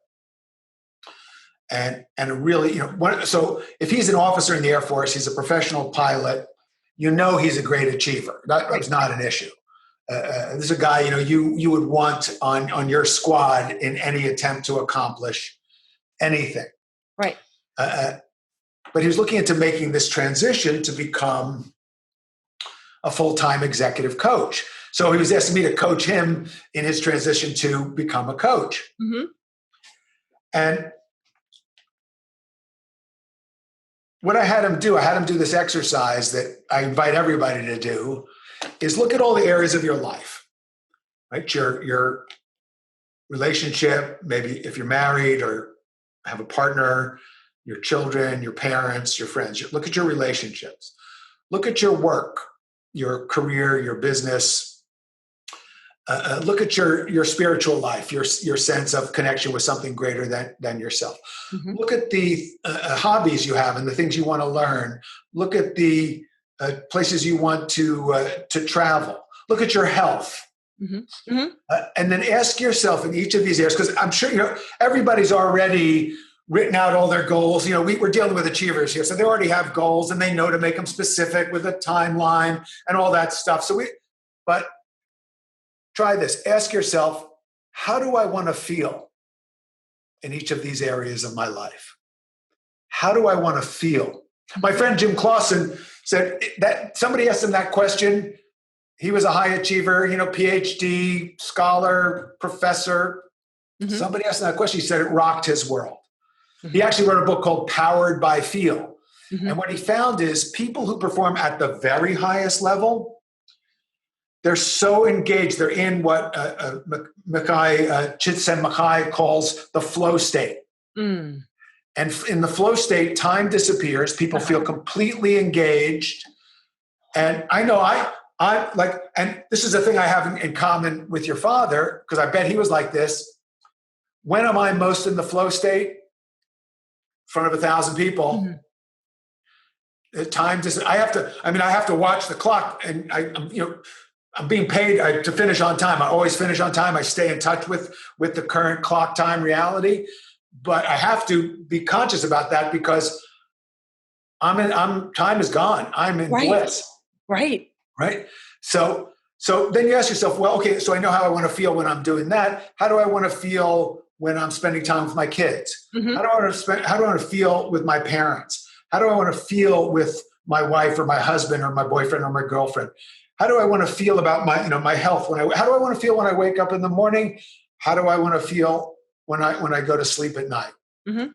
And really, so if he's an officer in the Air Force, he's a professional pilot, he's a great achiever. That's not an issue. This is a guy, you would want on your squad in any attempt to accomplish anything. Right. But he was looking into making this transition to become a full-time executive coach. So he was asking me to coach him in his transition to become a coach. Mm-hmm. And what I had him do this exercise that I invite everybody to do, is look at all the areas of your life, right? Your relationship, maybe if you're married or have a partner, your children, your parents, your friends. Look at your relationships. Look at your work, your career, your business. Look at your spiritual life, your sense of connection with something greater than yourself. Mm-hmm. Look at the hobbies you have and the things you want to learn. Look at the places you want to travel. Look at your health. Mm-hmm. Mm-hmm. And then ask yourself in each of these areas, because I'm sure everybody's already written out all their goals. We're dealing with achievers here, so they already have goals and they know to make them specific with a timeline and all that stuff. But try this. Ask yourself, how do I want to feel in each of these areas of my life? How do I want to feel? My friend Jim Clausen said that somebody asked him that question. He was a high achiever, PhD, scholar, professor. Mm-hmm. Somebody asked him that question. He said it rocked his world. Mm-hmm. He actually wrote a book called Powered by Feel. Mm-hmm. And what he found is people who perform at the very highest level, they're so engaged. They're in what Csikszentmihalyi calls the flow state. Mm. And in the flow state, time disappears. People feel completely engaged. And I know I like, and this is a thing I have in common with your father, because I bet he was like this. When am I most in the flow state? In front of 1,000 people. Mm-hmm. I have to watch the clock, and I'm being paid to finish on time. I always finish on time. I stay in touch with the current clock time reality, but I have to be conscious about that, because time is gone. I'm in bliss. Right. So then you ask yourself, well, okay, so I know how I want to feel when I'm doing that. How do I want to feel when I'm spending time with my kids? Mm-hmm. How do I want to feel with my parents? How do I want to feel with my wife or my husband or my boyfriend or my girlfriend? How do I want to feel about my health? How do I want to feel when I wake up in the morning? How do I want to feel when I go to sleep at night? Mm-hmm.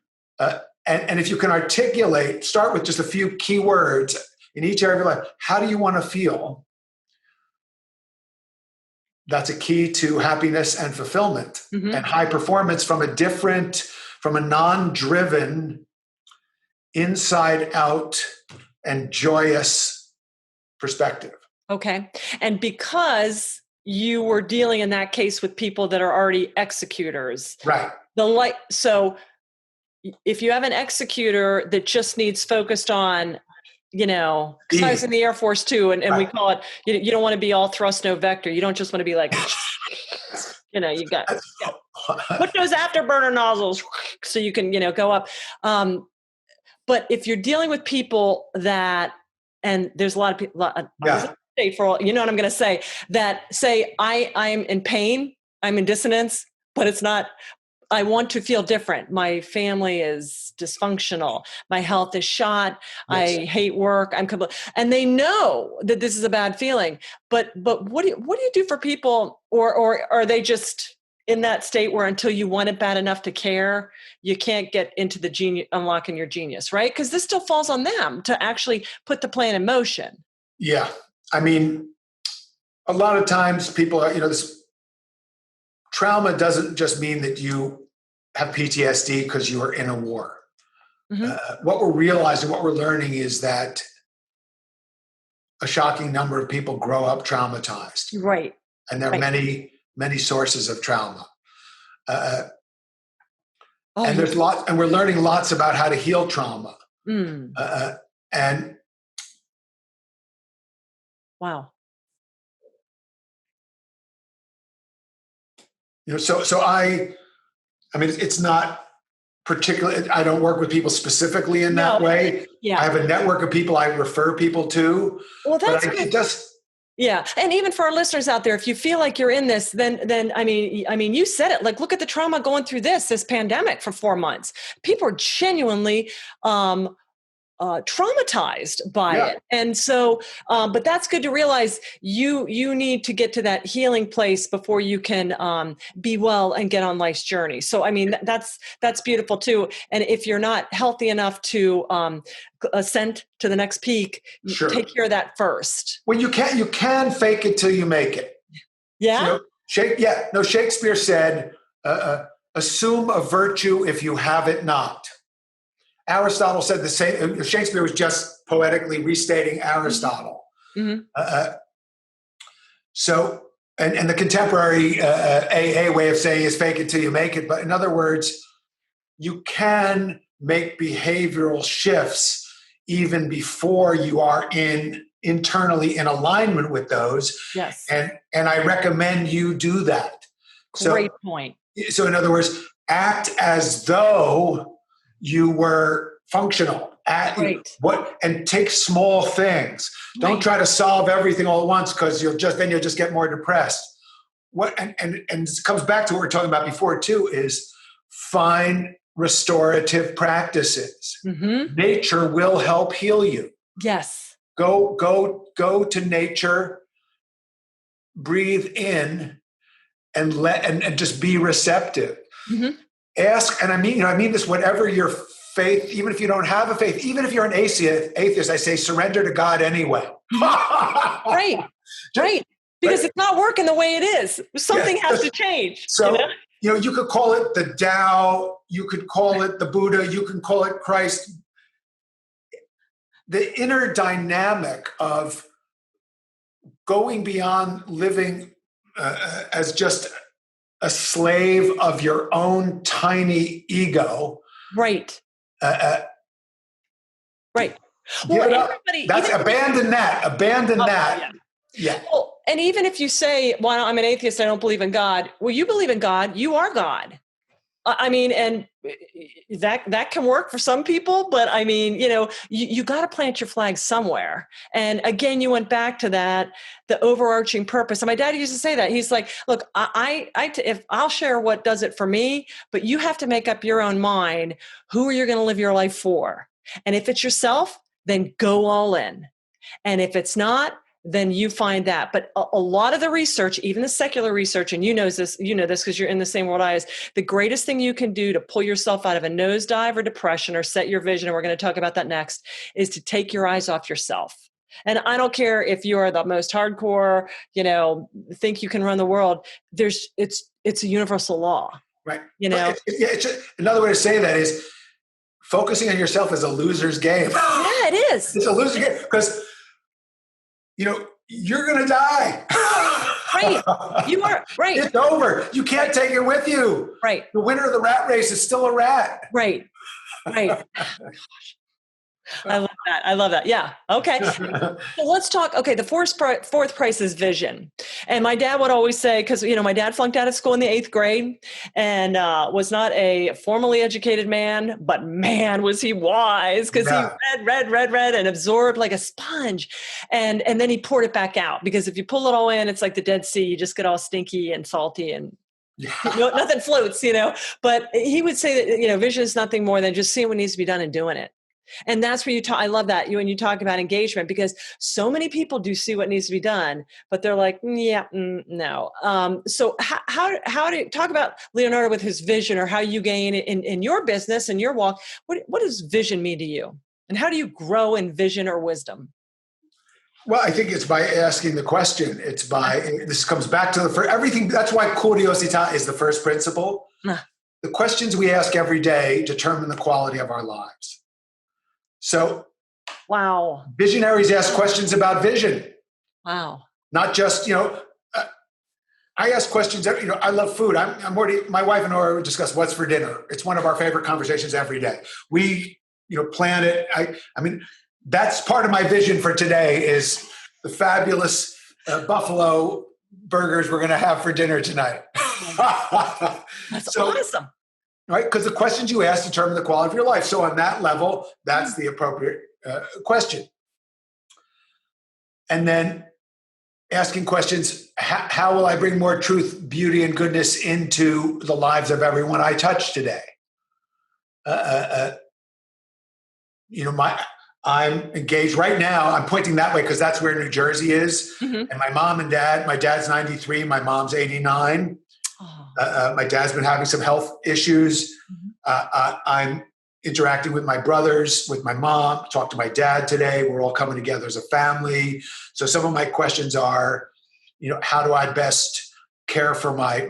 And if you can articulate, start with just a few key words in each area of your life. How do you want to feel? That's a key to happiness and fulfillment and high performance from a non-driven, inside out and joyous perspective. Okay. And because you were dealing in that case with people that are already executors. Right. So if you have an executor that just needs focused on, because I was in the Air Force too, and we call it, you don't want to be all thrust, no vector. You don't just want to be like, you got put those afterburner nozzles so you can, go up. But if you're dealing with people that, and there's a lot of people, for all, you know what I'm going to say, that say, I'm in pain, I'm in dissonance, but it's not, I want to feel different. My family is dysfunctional. My health is shot. Yes. I hate work. And they know that this is a bad feeling. But what do you do for people, or are they just in that state where until you want it bad enough to care, you can't get into the unlocking your genius, right? Because this still falls on them to actually put the plan in motion. Yeah. I mean, a lot of times people are, this trauma doesn't just mean that you have PTSD because you were in a war. Mm-hmm. What we're realizing, what we're learning is that a shocking number of people grow up traumatized. Right. And there are many, many sources of trauma. And there's lots, and we're learning lots about how to heal trauma. And wow. So I mean, it's not particularly, I don't work with people specifically in that way. Yeah. I have a network of people I refer people to. Well, that's good. Yeah. And even for our listeners out there, if you feel like you're in this, then I mean, you said it, like, look at the trauma going through this pandemic for 4 months. People are genuinely, traumatized by it. And so, but that's good to realize you need to get to that healing place before you can be well and get on life's journey. So, I mean, that's beautiful too. And if you're not healthy enough to ascend to the next peak, take care of that first. Well, you can fake it till you make it. Yeah. Shakespeare said, assume a virtue if you have it not. Aristotle said the same. Shakespeare was just poetically restating Aristotle. Mm-hmm. So, and the contemporary AA way of saying is fake it till you make it. But in other words, you can make behavioral shifts even before you are internally in alignment with those. Yes. And I recommend you do that. Great point. So in other words, act as though you were functional and take small things. Right. Don't try to solve everything all at once, because you'll just get more depressed. And it comes back to what we were talking about before too, is find restorative practices. Mm-hmm. Nature will help heal you. Yes. Go to nature, breathe in and just be receptive. Mm-hmm. Ask, and I mean this, whatever your faith, even if you don't have a faith, even if you're an atheist, I say surrender to God anyway. Right. Because it's not working the way it is. Something has to change. So, you could call it the Tao, you could call it the Buddha, you can call it Christ. The inner dynamic of going beyond living as just a slave of your own tiny ego. Right. Right. Well, abandon that. Yeah. Well, and even if you say, well, I'm an atheist, I don't believe in God. Well, you believe in God. You are God. I mean, and that can work for some people, but I mean, you got to plant your flag somewhere. And again, you went back to that, the overarching purpose. And my dad used to say that. He's like, look, if I'll share what does it for me, but you have to make up your own mind who you're going to live your life for. And if it's yourself, then go all in. And if it's not, then you find that. But a lot of the research, even the secular research, and you know this because you're in the same world I is, the greatest thing you can do to pull yourself out of a nosedive or depression or set your vision, and we're going to talk about that next, is to take your eyes off yourself. And I don't care if you're the most hardcore, think you can run the world. It's a universal law. Right. It's another way to say that is focusing on yourself is a loser's game. Yeah, it is. It's a loser's game because you're going to die. Right. You are right. It's over. You can't take it with you. Right. The winner of the rat race is still a rat. Right. Right. I love that. Yeah. Okay. So let's talk. Okay. The fourth price is vision. And my dad would always say, because, my dad flunked out of school in the 8th grade and was not a formally educated man, but man, was he wise, because he read and absorbed like a sponge. And then he poured it back out, because if you pull it all in, it's like the Dead Sea. You just get all stinky and salty and nothing floats, But he would say that, vision is nothing more than just seeing what needs to be done and doing it. And that's where I love that when you talk about engagement, because so many people do see what needs to be done, but they're like, no. So how do you talk about Leonardo with his vision, or how you gain in your business and your walk? What does vision mean to you? And how do you grow in vision or wisdom? Well, I think it's by asking the question. This comes back to for everything. That's why curiosità is the first principle. The questions we ask every day determine the quality of our lives. So, wow. Visionaries ask questions about vision. Wow. Not just, I ask questions. I love food. My wife and I discuss what's for dinner. It's one of our favorite conversations every day. We, plan it. I mean, that's part of my vision for today is the fabulous buffalo burgers we're going to have for dinner tonight. That's awesome. Right? Because the questions you ask determine the quality of your life. So on that level, that's the appropriate question. And then asking questions, how will I bring more truth, beauty, and goodness into the lives of everyone I touch today? I'm engaged right now. I'm pointing that way because that's where New Jersey is. Mm-hmm. And my mom and dad, my dad's 93, my mom's 89. My dad's been having some health issues. I'm interacting with my brothers, with my mom, talked to my dad today. We're all coming together as a family. So some of my questions are, how do I best care for my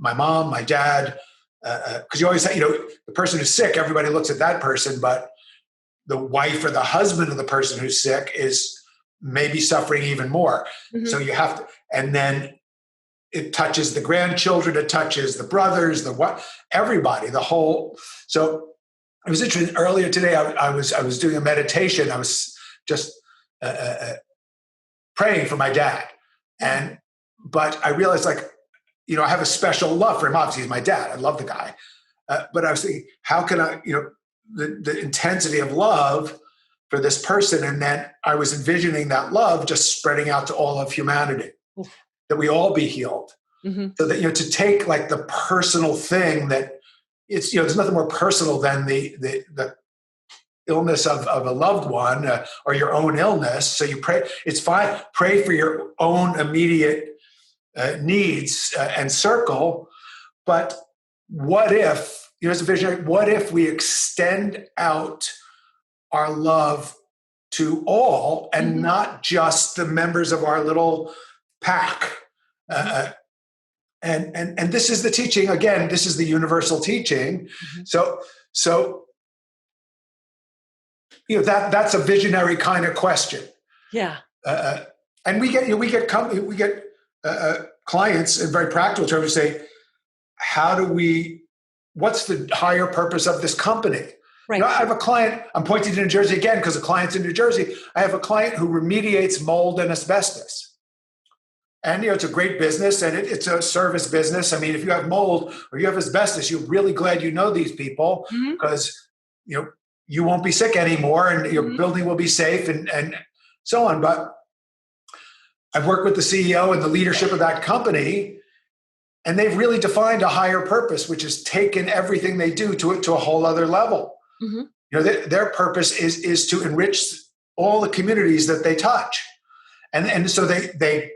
mom, my dad? Because you always say, the person who's sick, everybody looks at that person, but the wife or the husband of the person who's sick is maybe suffering even more. Mm-hmm. So you have to, and then it touches the grandchildren, it touches the brothers, everybody, the whole. So it was interesting. Earlier today, I was doing a meditation. I was just praying for my dad, but I realized, I have a special love for him. Obviously, he's my dad. I love the guy, but I was thinking, how can I, the intensity of love for this person, and then I was envisioning that love just spreading out to all of humanity. Oof. That we all be healed. Mm-hmm. So that, to take like the personal thing that it's, there's nothing more personal than the illness of a loved one or your own illness. So you pray, it's fine. Pray for your own immediate needs and circle. But what if, as a visionary, what if we extend out our love to all and mm-hmm. not just the members of our little pack? And this is the teaching. Again, this is the universal teaching. Mm-hmm. So that's a visionary kind of question. Yeah. And we get clients in very practical terms who say, what's the higher purpose of this company? Right. I have a client, I'm pointing to New Jersey again because the client's in New Jersey. I have a client who remediates mold and asbestos. And, it's a great business and it's a service business. I mean, if you have mold or you have asbestos, you're really glad you know these people mm-hmm. because, you won't be sick anymore and your mm-hmm. building will be safe and so on. But I've worked with the CEO and the leadership of that company, and they've really defined a higher purpose, which is taken everything they do to a whole other level. Mm-hmm. Their purpose is to enrich all the communities that they touch. And so they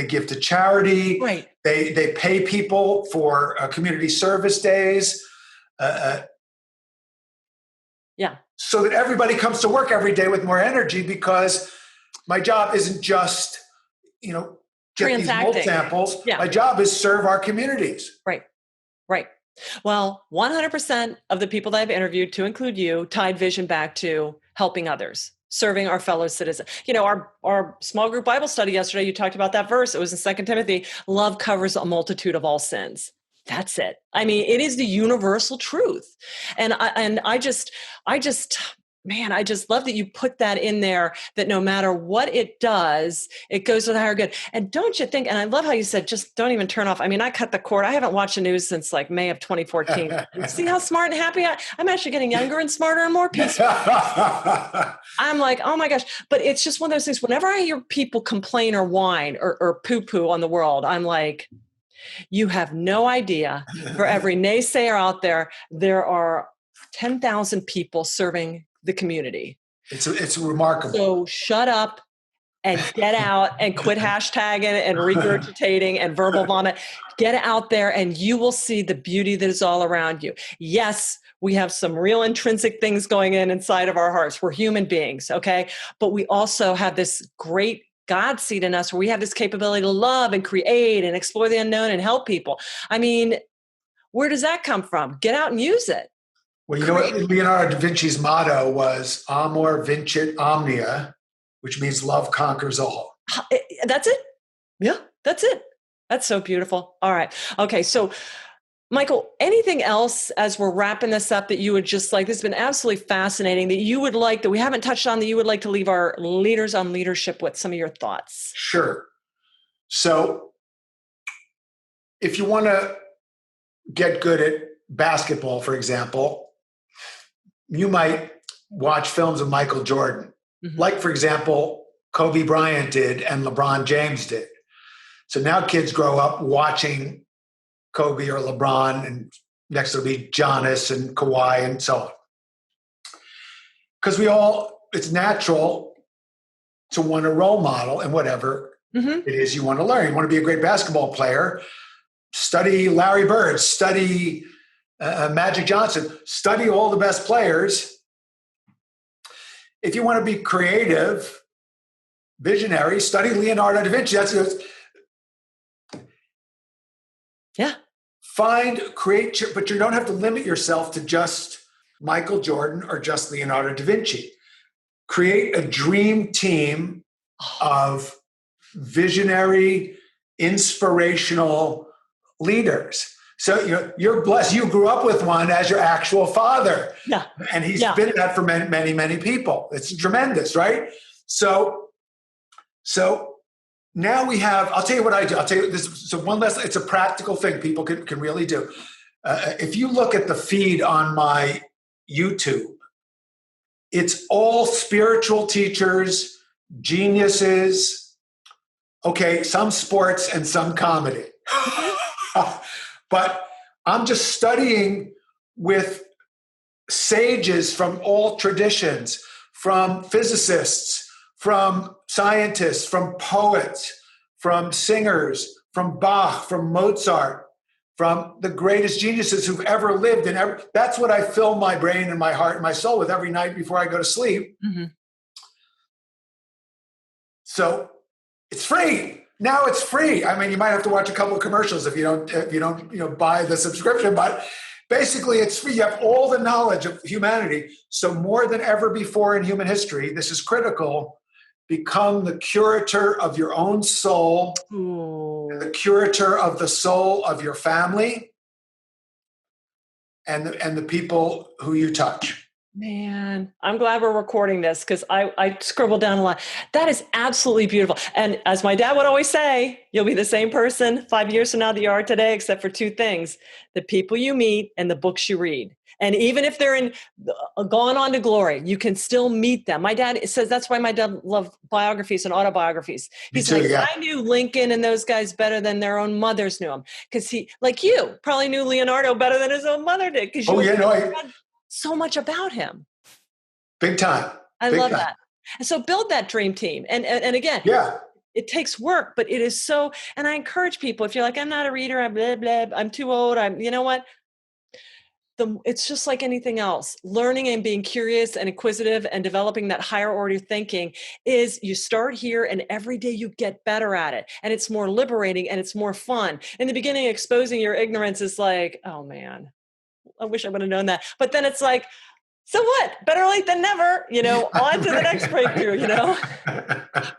give to charity. Right. They pay people for community service days. Yeah. So that everybody comes to work every day with more energy, because my job isn't just, get these mold samples. Yeah. My job is serve our communities. Right. Right. Well, 100% of the people that I've interviewed, to include you, tied vision back to helping others, serving our fellow citizens. Our small group Bible study yesterday, you talked about that verse. It was in 2 Timothy, love covers a multitude of all sins. That's it. I mean, it is the universal truth. And I just love that you put that in there, that no matter what it does, it goes to the higher good. And don't you think, and I love how you said, just don't even turn off. I mean, I cut the cord. I haven't watched the news since like May of 2014. See how smart and happy I'm actually getting younger and smarter and more peaceful. I'm like, oh my gosh. But it's just one of those things. Whenever I hear people complain or whine or poo-poo on the world, I'm like, you have no idea. For every naysayer out there, there are 10,000 people serving the community. It's remarkable. So shut up and get out and quit hashtagging and regurgitating and verbal vomit. Get out there and you will see the beauty that is all around you. Yes, we have some real intrinsic things going inside of our hearts. We're human beings, okay? But we also have this great God seed in us where we have this capability to love and create and explore the unknown and help people. I mean, where does that come from? Get out and use it. Well, you know what Leonardo da Vinci's motto was, amor vincit omnia, which means love conquers all. That's it. Yeah, that's it. That's so beautiful. All right. Okay. So Michael, anything else as we're wrapping this up that you would just like, this has been absolutely fascinating, that you would like, that we haven't touched on, that you would like to leave our leaders on leadership with some of your thoughts? Sure. So if you want to get good at basketball, for example, you might watch films of Michael Jordan, like, for example, Kobe Bryant did and LeBron James did. So now kids grow up watching Kobe or LeBron, and next it'll be Giannis and Kawhi and so on. Because it's natural to want a role model and whatever it is you want to learn. You want to be a great basketball player, study Larry Bird, study Magic Johnson, study all the best players. If you want to be creative, visionary, study Leonardo da Vinci. Yeah. Create, but you don't have to limit yourself to just Michael Jordan or just Leonardo da Vinci. Create a dream team of visionary, inspirational leaders. So you're blessed. You grew up with one as your actual father. Yeah. And he's been that for many, many, many people. It's tremendous, right? So now we have, I'll tell you what I do. I'll tell you this. So one less, it's a practical thing people can really do. If you look at the feed on my YouTube, it's all spiritual teachers, geniuses, okay, some sports and some comedy. But I'm just studying with sages from all traditions, from physicists, from scientists, from poets, from singers, from Bach, from Mozart, from the greatest geniuses who've ever lived. And that's what I fill my brain and my heart and my soul with every night before I go to sleep. So it's free. Now it's free. I mean, you might have to watch a couple of commercials if you don't buy the subscription, but basically it's free. You have all the knowledge of humanity. So more than ever before in human history, this is critical. Become the curator of your own soul, and the curator of the soul of your family and the people who you touch. Man, I'm glad we're recording this because I scribbled down a lot. That is absolutely beautiful. And as my dad would always say, you'll be the same person 5 years from now that you are today, except for two things: the people you meet and the books you read. And even if they're gone on to glory, you can still meet them. My dad says that's why my dad loved biographies and autobiographies. He's I knew Lincoln and those guys better than their own mothers knew him. Because he, like you, probably knew Leonardo better than his own mother did. Because read so much about him. Big time. I Big love time. that. And so build that dream team. And again, Yeah. it takes work, but it is so, and I encourage people, if you're like, I'm not a reader, I'm blah, blah, I'm too old. You know what? It's just like anything else. Learning and being curious and inquisitive and developing that higher order thinking is you start here and every day you get better at it. And it's more liberating and it's more fun. In the beginning, exposing your ignorance is like, oh man, I wish I would have known that. But then it's like, so what? Better late than never, on to the next breakthrough,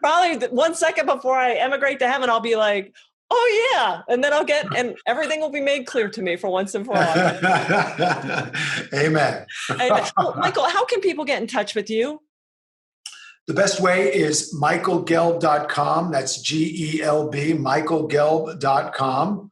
Probably 1 second before I emigrate to heaven, I'll be like, oh yeah. And then and everything will be made clear to me for once and for all. Amen. Amen. Well, Michael, how can people get in touch with you? The best way is michaelgelb.com. That's Gelb, michaelgelb.com.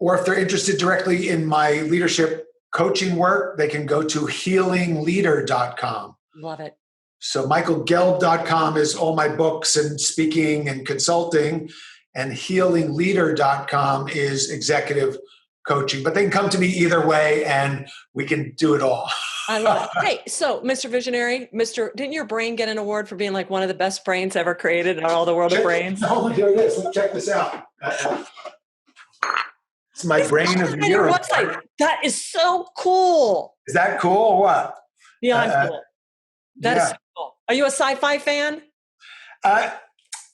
Or if they're interested directly in my leadership coaching work, they can go to healingleader.com. Love it. So michaelgelb.com is all my books and speaking and consulting, and healingleader.com is executive coaching. But they can come to me either way and we can do it all. I love it. Hey, so Mr. Visionary, didn't your brain get an award for being like one of the best brains ever created in all the world of brains? Oh, here it is. Let's check this out. It's my brain of the year. Website. That is so cool. Is that cool or what? Yeah, I'm cool. That is so cool. Are you a sci-fi fan?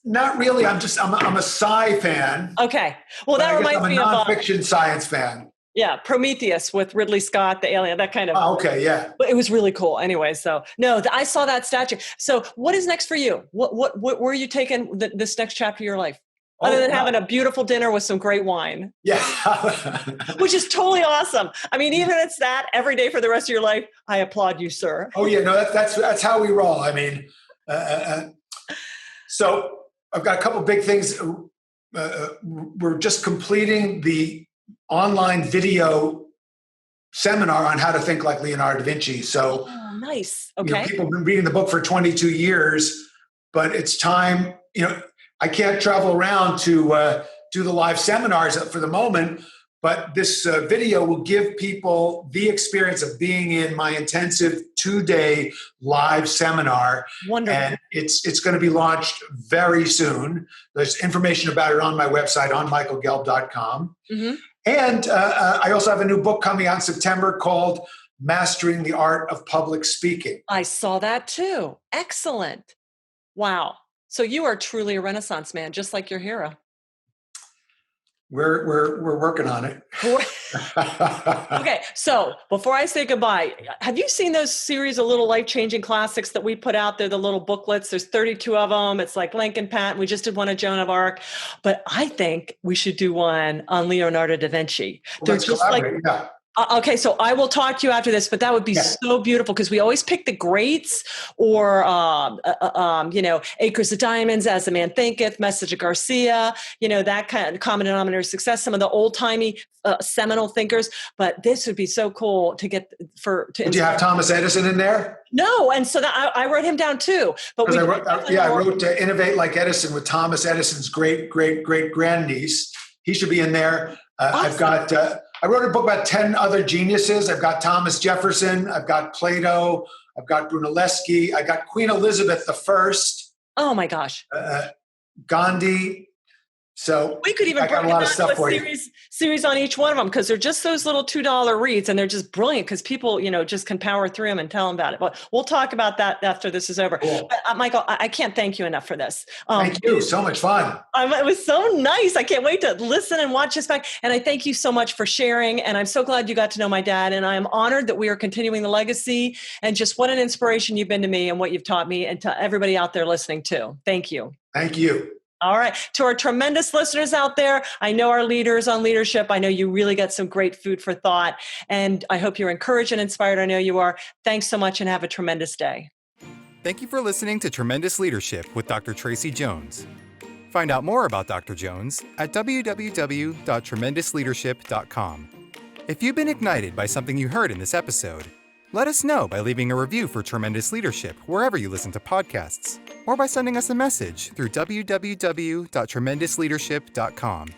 Not really. I'm a sci fan. Okay. Well, that reminds me of I'm a nonfiction science fan. Yeah, Prometheus with Ridley Scott, the alien, that kind of. Oh, okay, yeah. But it was really cool. Anyway, so no, I saw that statue. So, what is next for you? What where are you taking this next chapter of your life? Other than having a beautiful dinner with some great wine. Yeah. Which is totally awesome. I mean, even if it's that every day for the rest of your life, I applaud you, sir. Oh yeah, no, that's how we roll. I mean, so I've got a couple big things. We're just completing the online video seminar on how to think like Leonardo da Vinci. So nice. Okay. People have been reading the book for 22 years, but it's time, I can't travel around to do the live seminars for the moment, but this video will give people the experience of being in my intensive 2-day live seminar. Wonderful. And it's going to be launched very soon. There's information about it on my website, on michaelgelb.com. Mm-hmm. And I also have a new book coming out in September called Mastering the Art of Public Speaking. I saw that too. Excellent. Wow. So you are truly a Renaissance man, just like your hero. We're working on it. Okay, so before I say goodbye, have you seen those series of little life-changing classics that we put out there, the little booklets? There's 32 of them. It's like Lincoln Pat. We just did one on Joan of Arc. But I think we should do one on Leonardo da Vinci. Well, let's collaborate. Yeah. Okay, so I will talk to you after this, but that would be so beautiful because we always pick the greats or, Acres of Diamonds, As a Man Thinketh, Message of Garcia, that kind of common denominator of success, some of the old timey seminal thinkers. But this would be so cool to get Do you have Thomas Edison in there? No, and so I wrote him down too. But I wrote Innovate Like Edison with Thomas Edison's great grandniece. He should be in there. Awesome. I wrote a book about 10 other geniuses. I've got Thomas Jefferson. I've got Plato. I've got Brunelleschi. I got Queen Elizabeth I. Oh my gosh. Gandhi. So we could even break it down to a series on each one of them because they're just those little $2 reads and they're just brilliant because people, just can power through them and tell them about it. But we'll talk about that after this is over. Cool. But, Michael, I can't thank you enough for this. Thank you. So much fun. It was so nice. I can't wait to listen and watch this back. And I thank you so much for sharing. And I'm so glad you got to know my dad. And I am honored that we are continuing the legacy and just what an inspiration you've been to me and what you've taught me and to everybody out there listening too. Thank you. Thank you. All right. To our tremendous listeners out there, I know our leaders on leadership. I know you really got some great food for thought. And I hope you're encouraged and inspired. I know you are. Thanks so much and have a tremendous day. Thank you for listening to Tremendous Leadership with Dr. Tracy Jones. Find out more about Dr. Jones at www.tremendousleadership.com. If you've been ignited by something you heard in this episode, let us know by leaving a review for Tremendous Leadership wherever you listen to podcasts, or by sending us a message through www.tremendousleadership.com.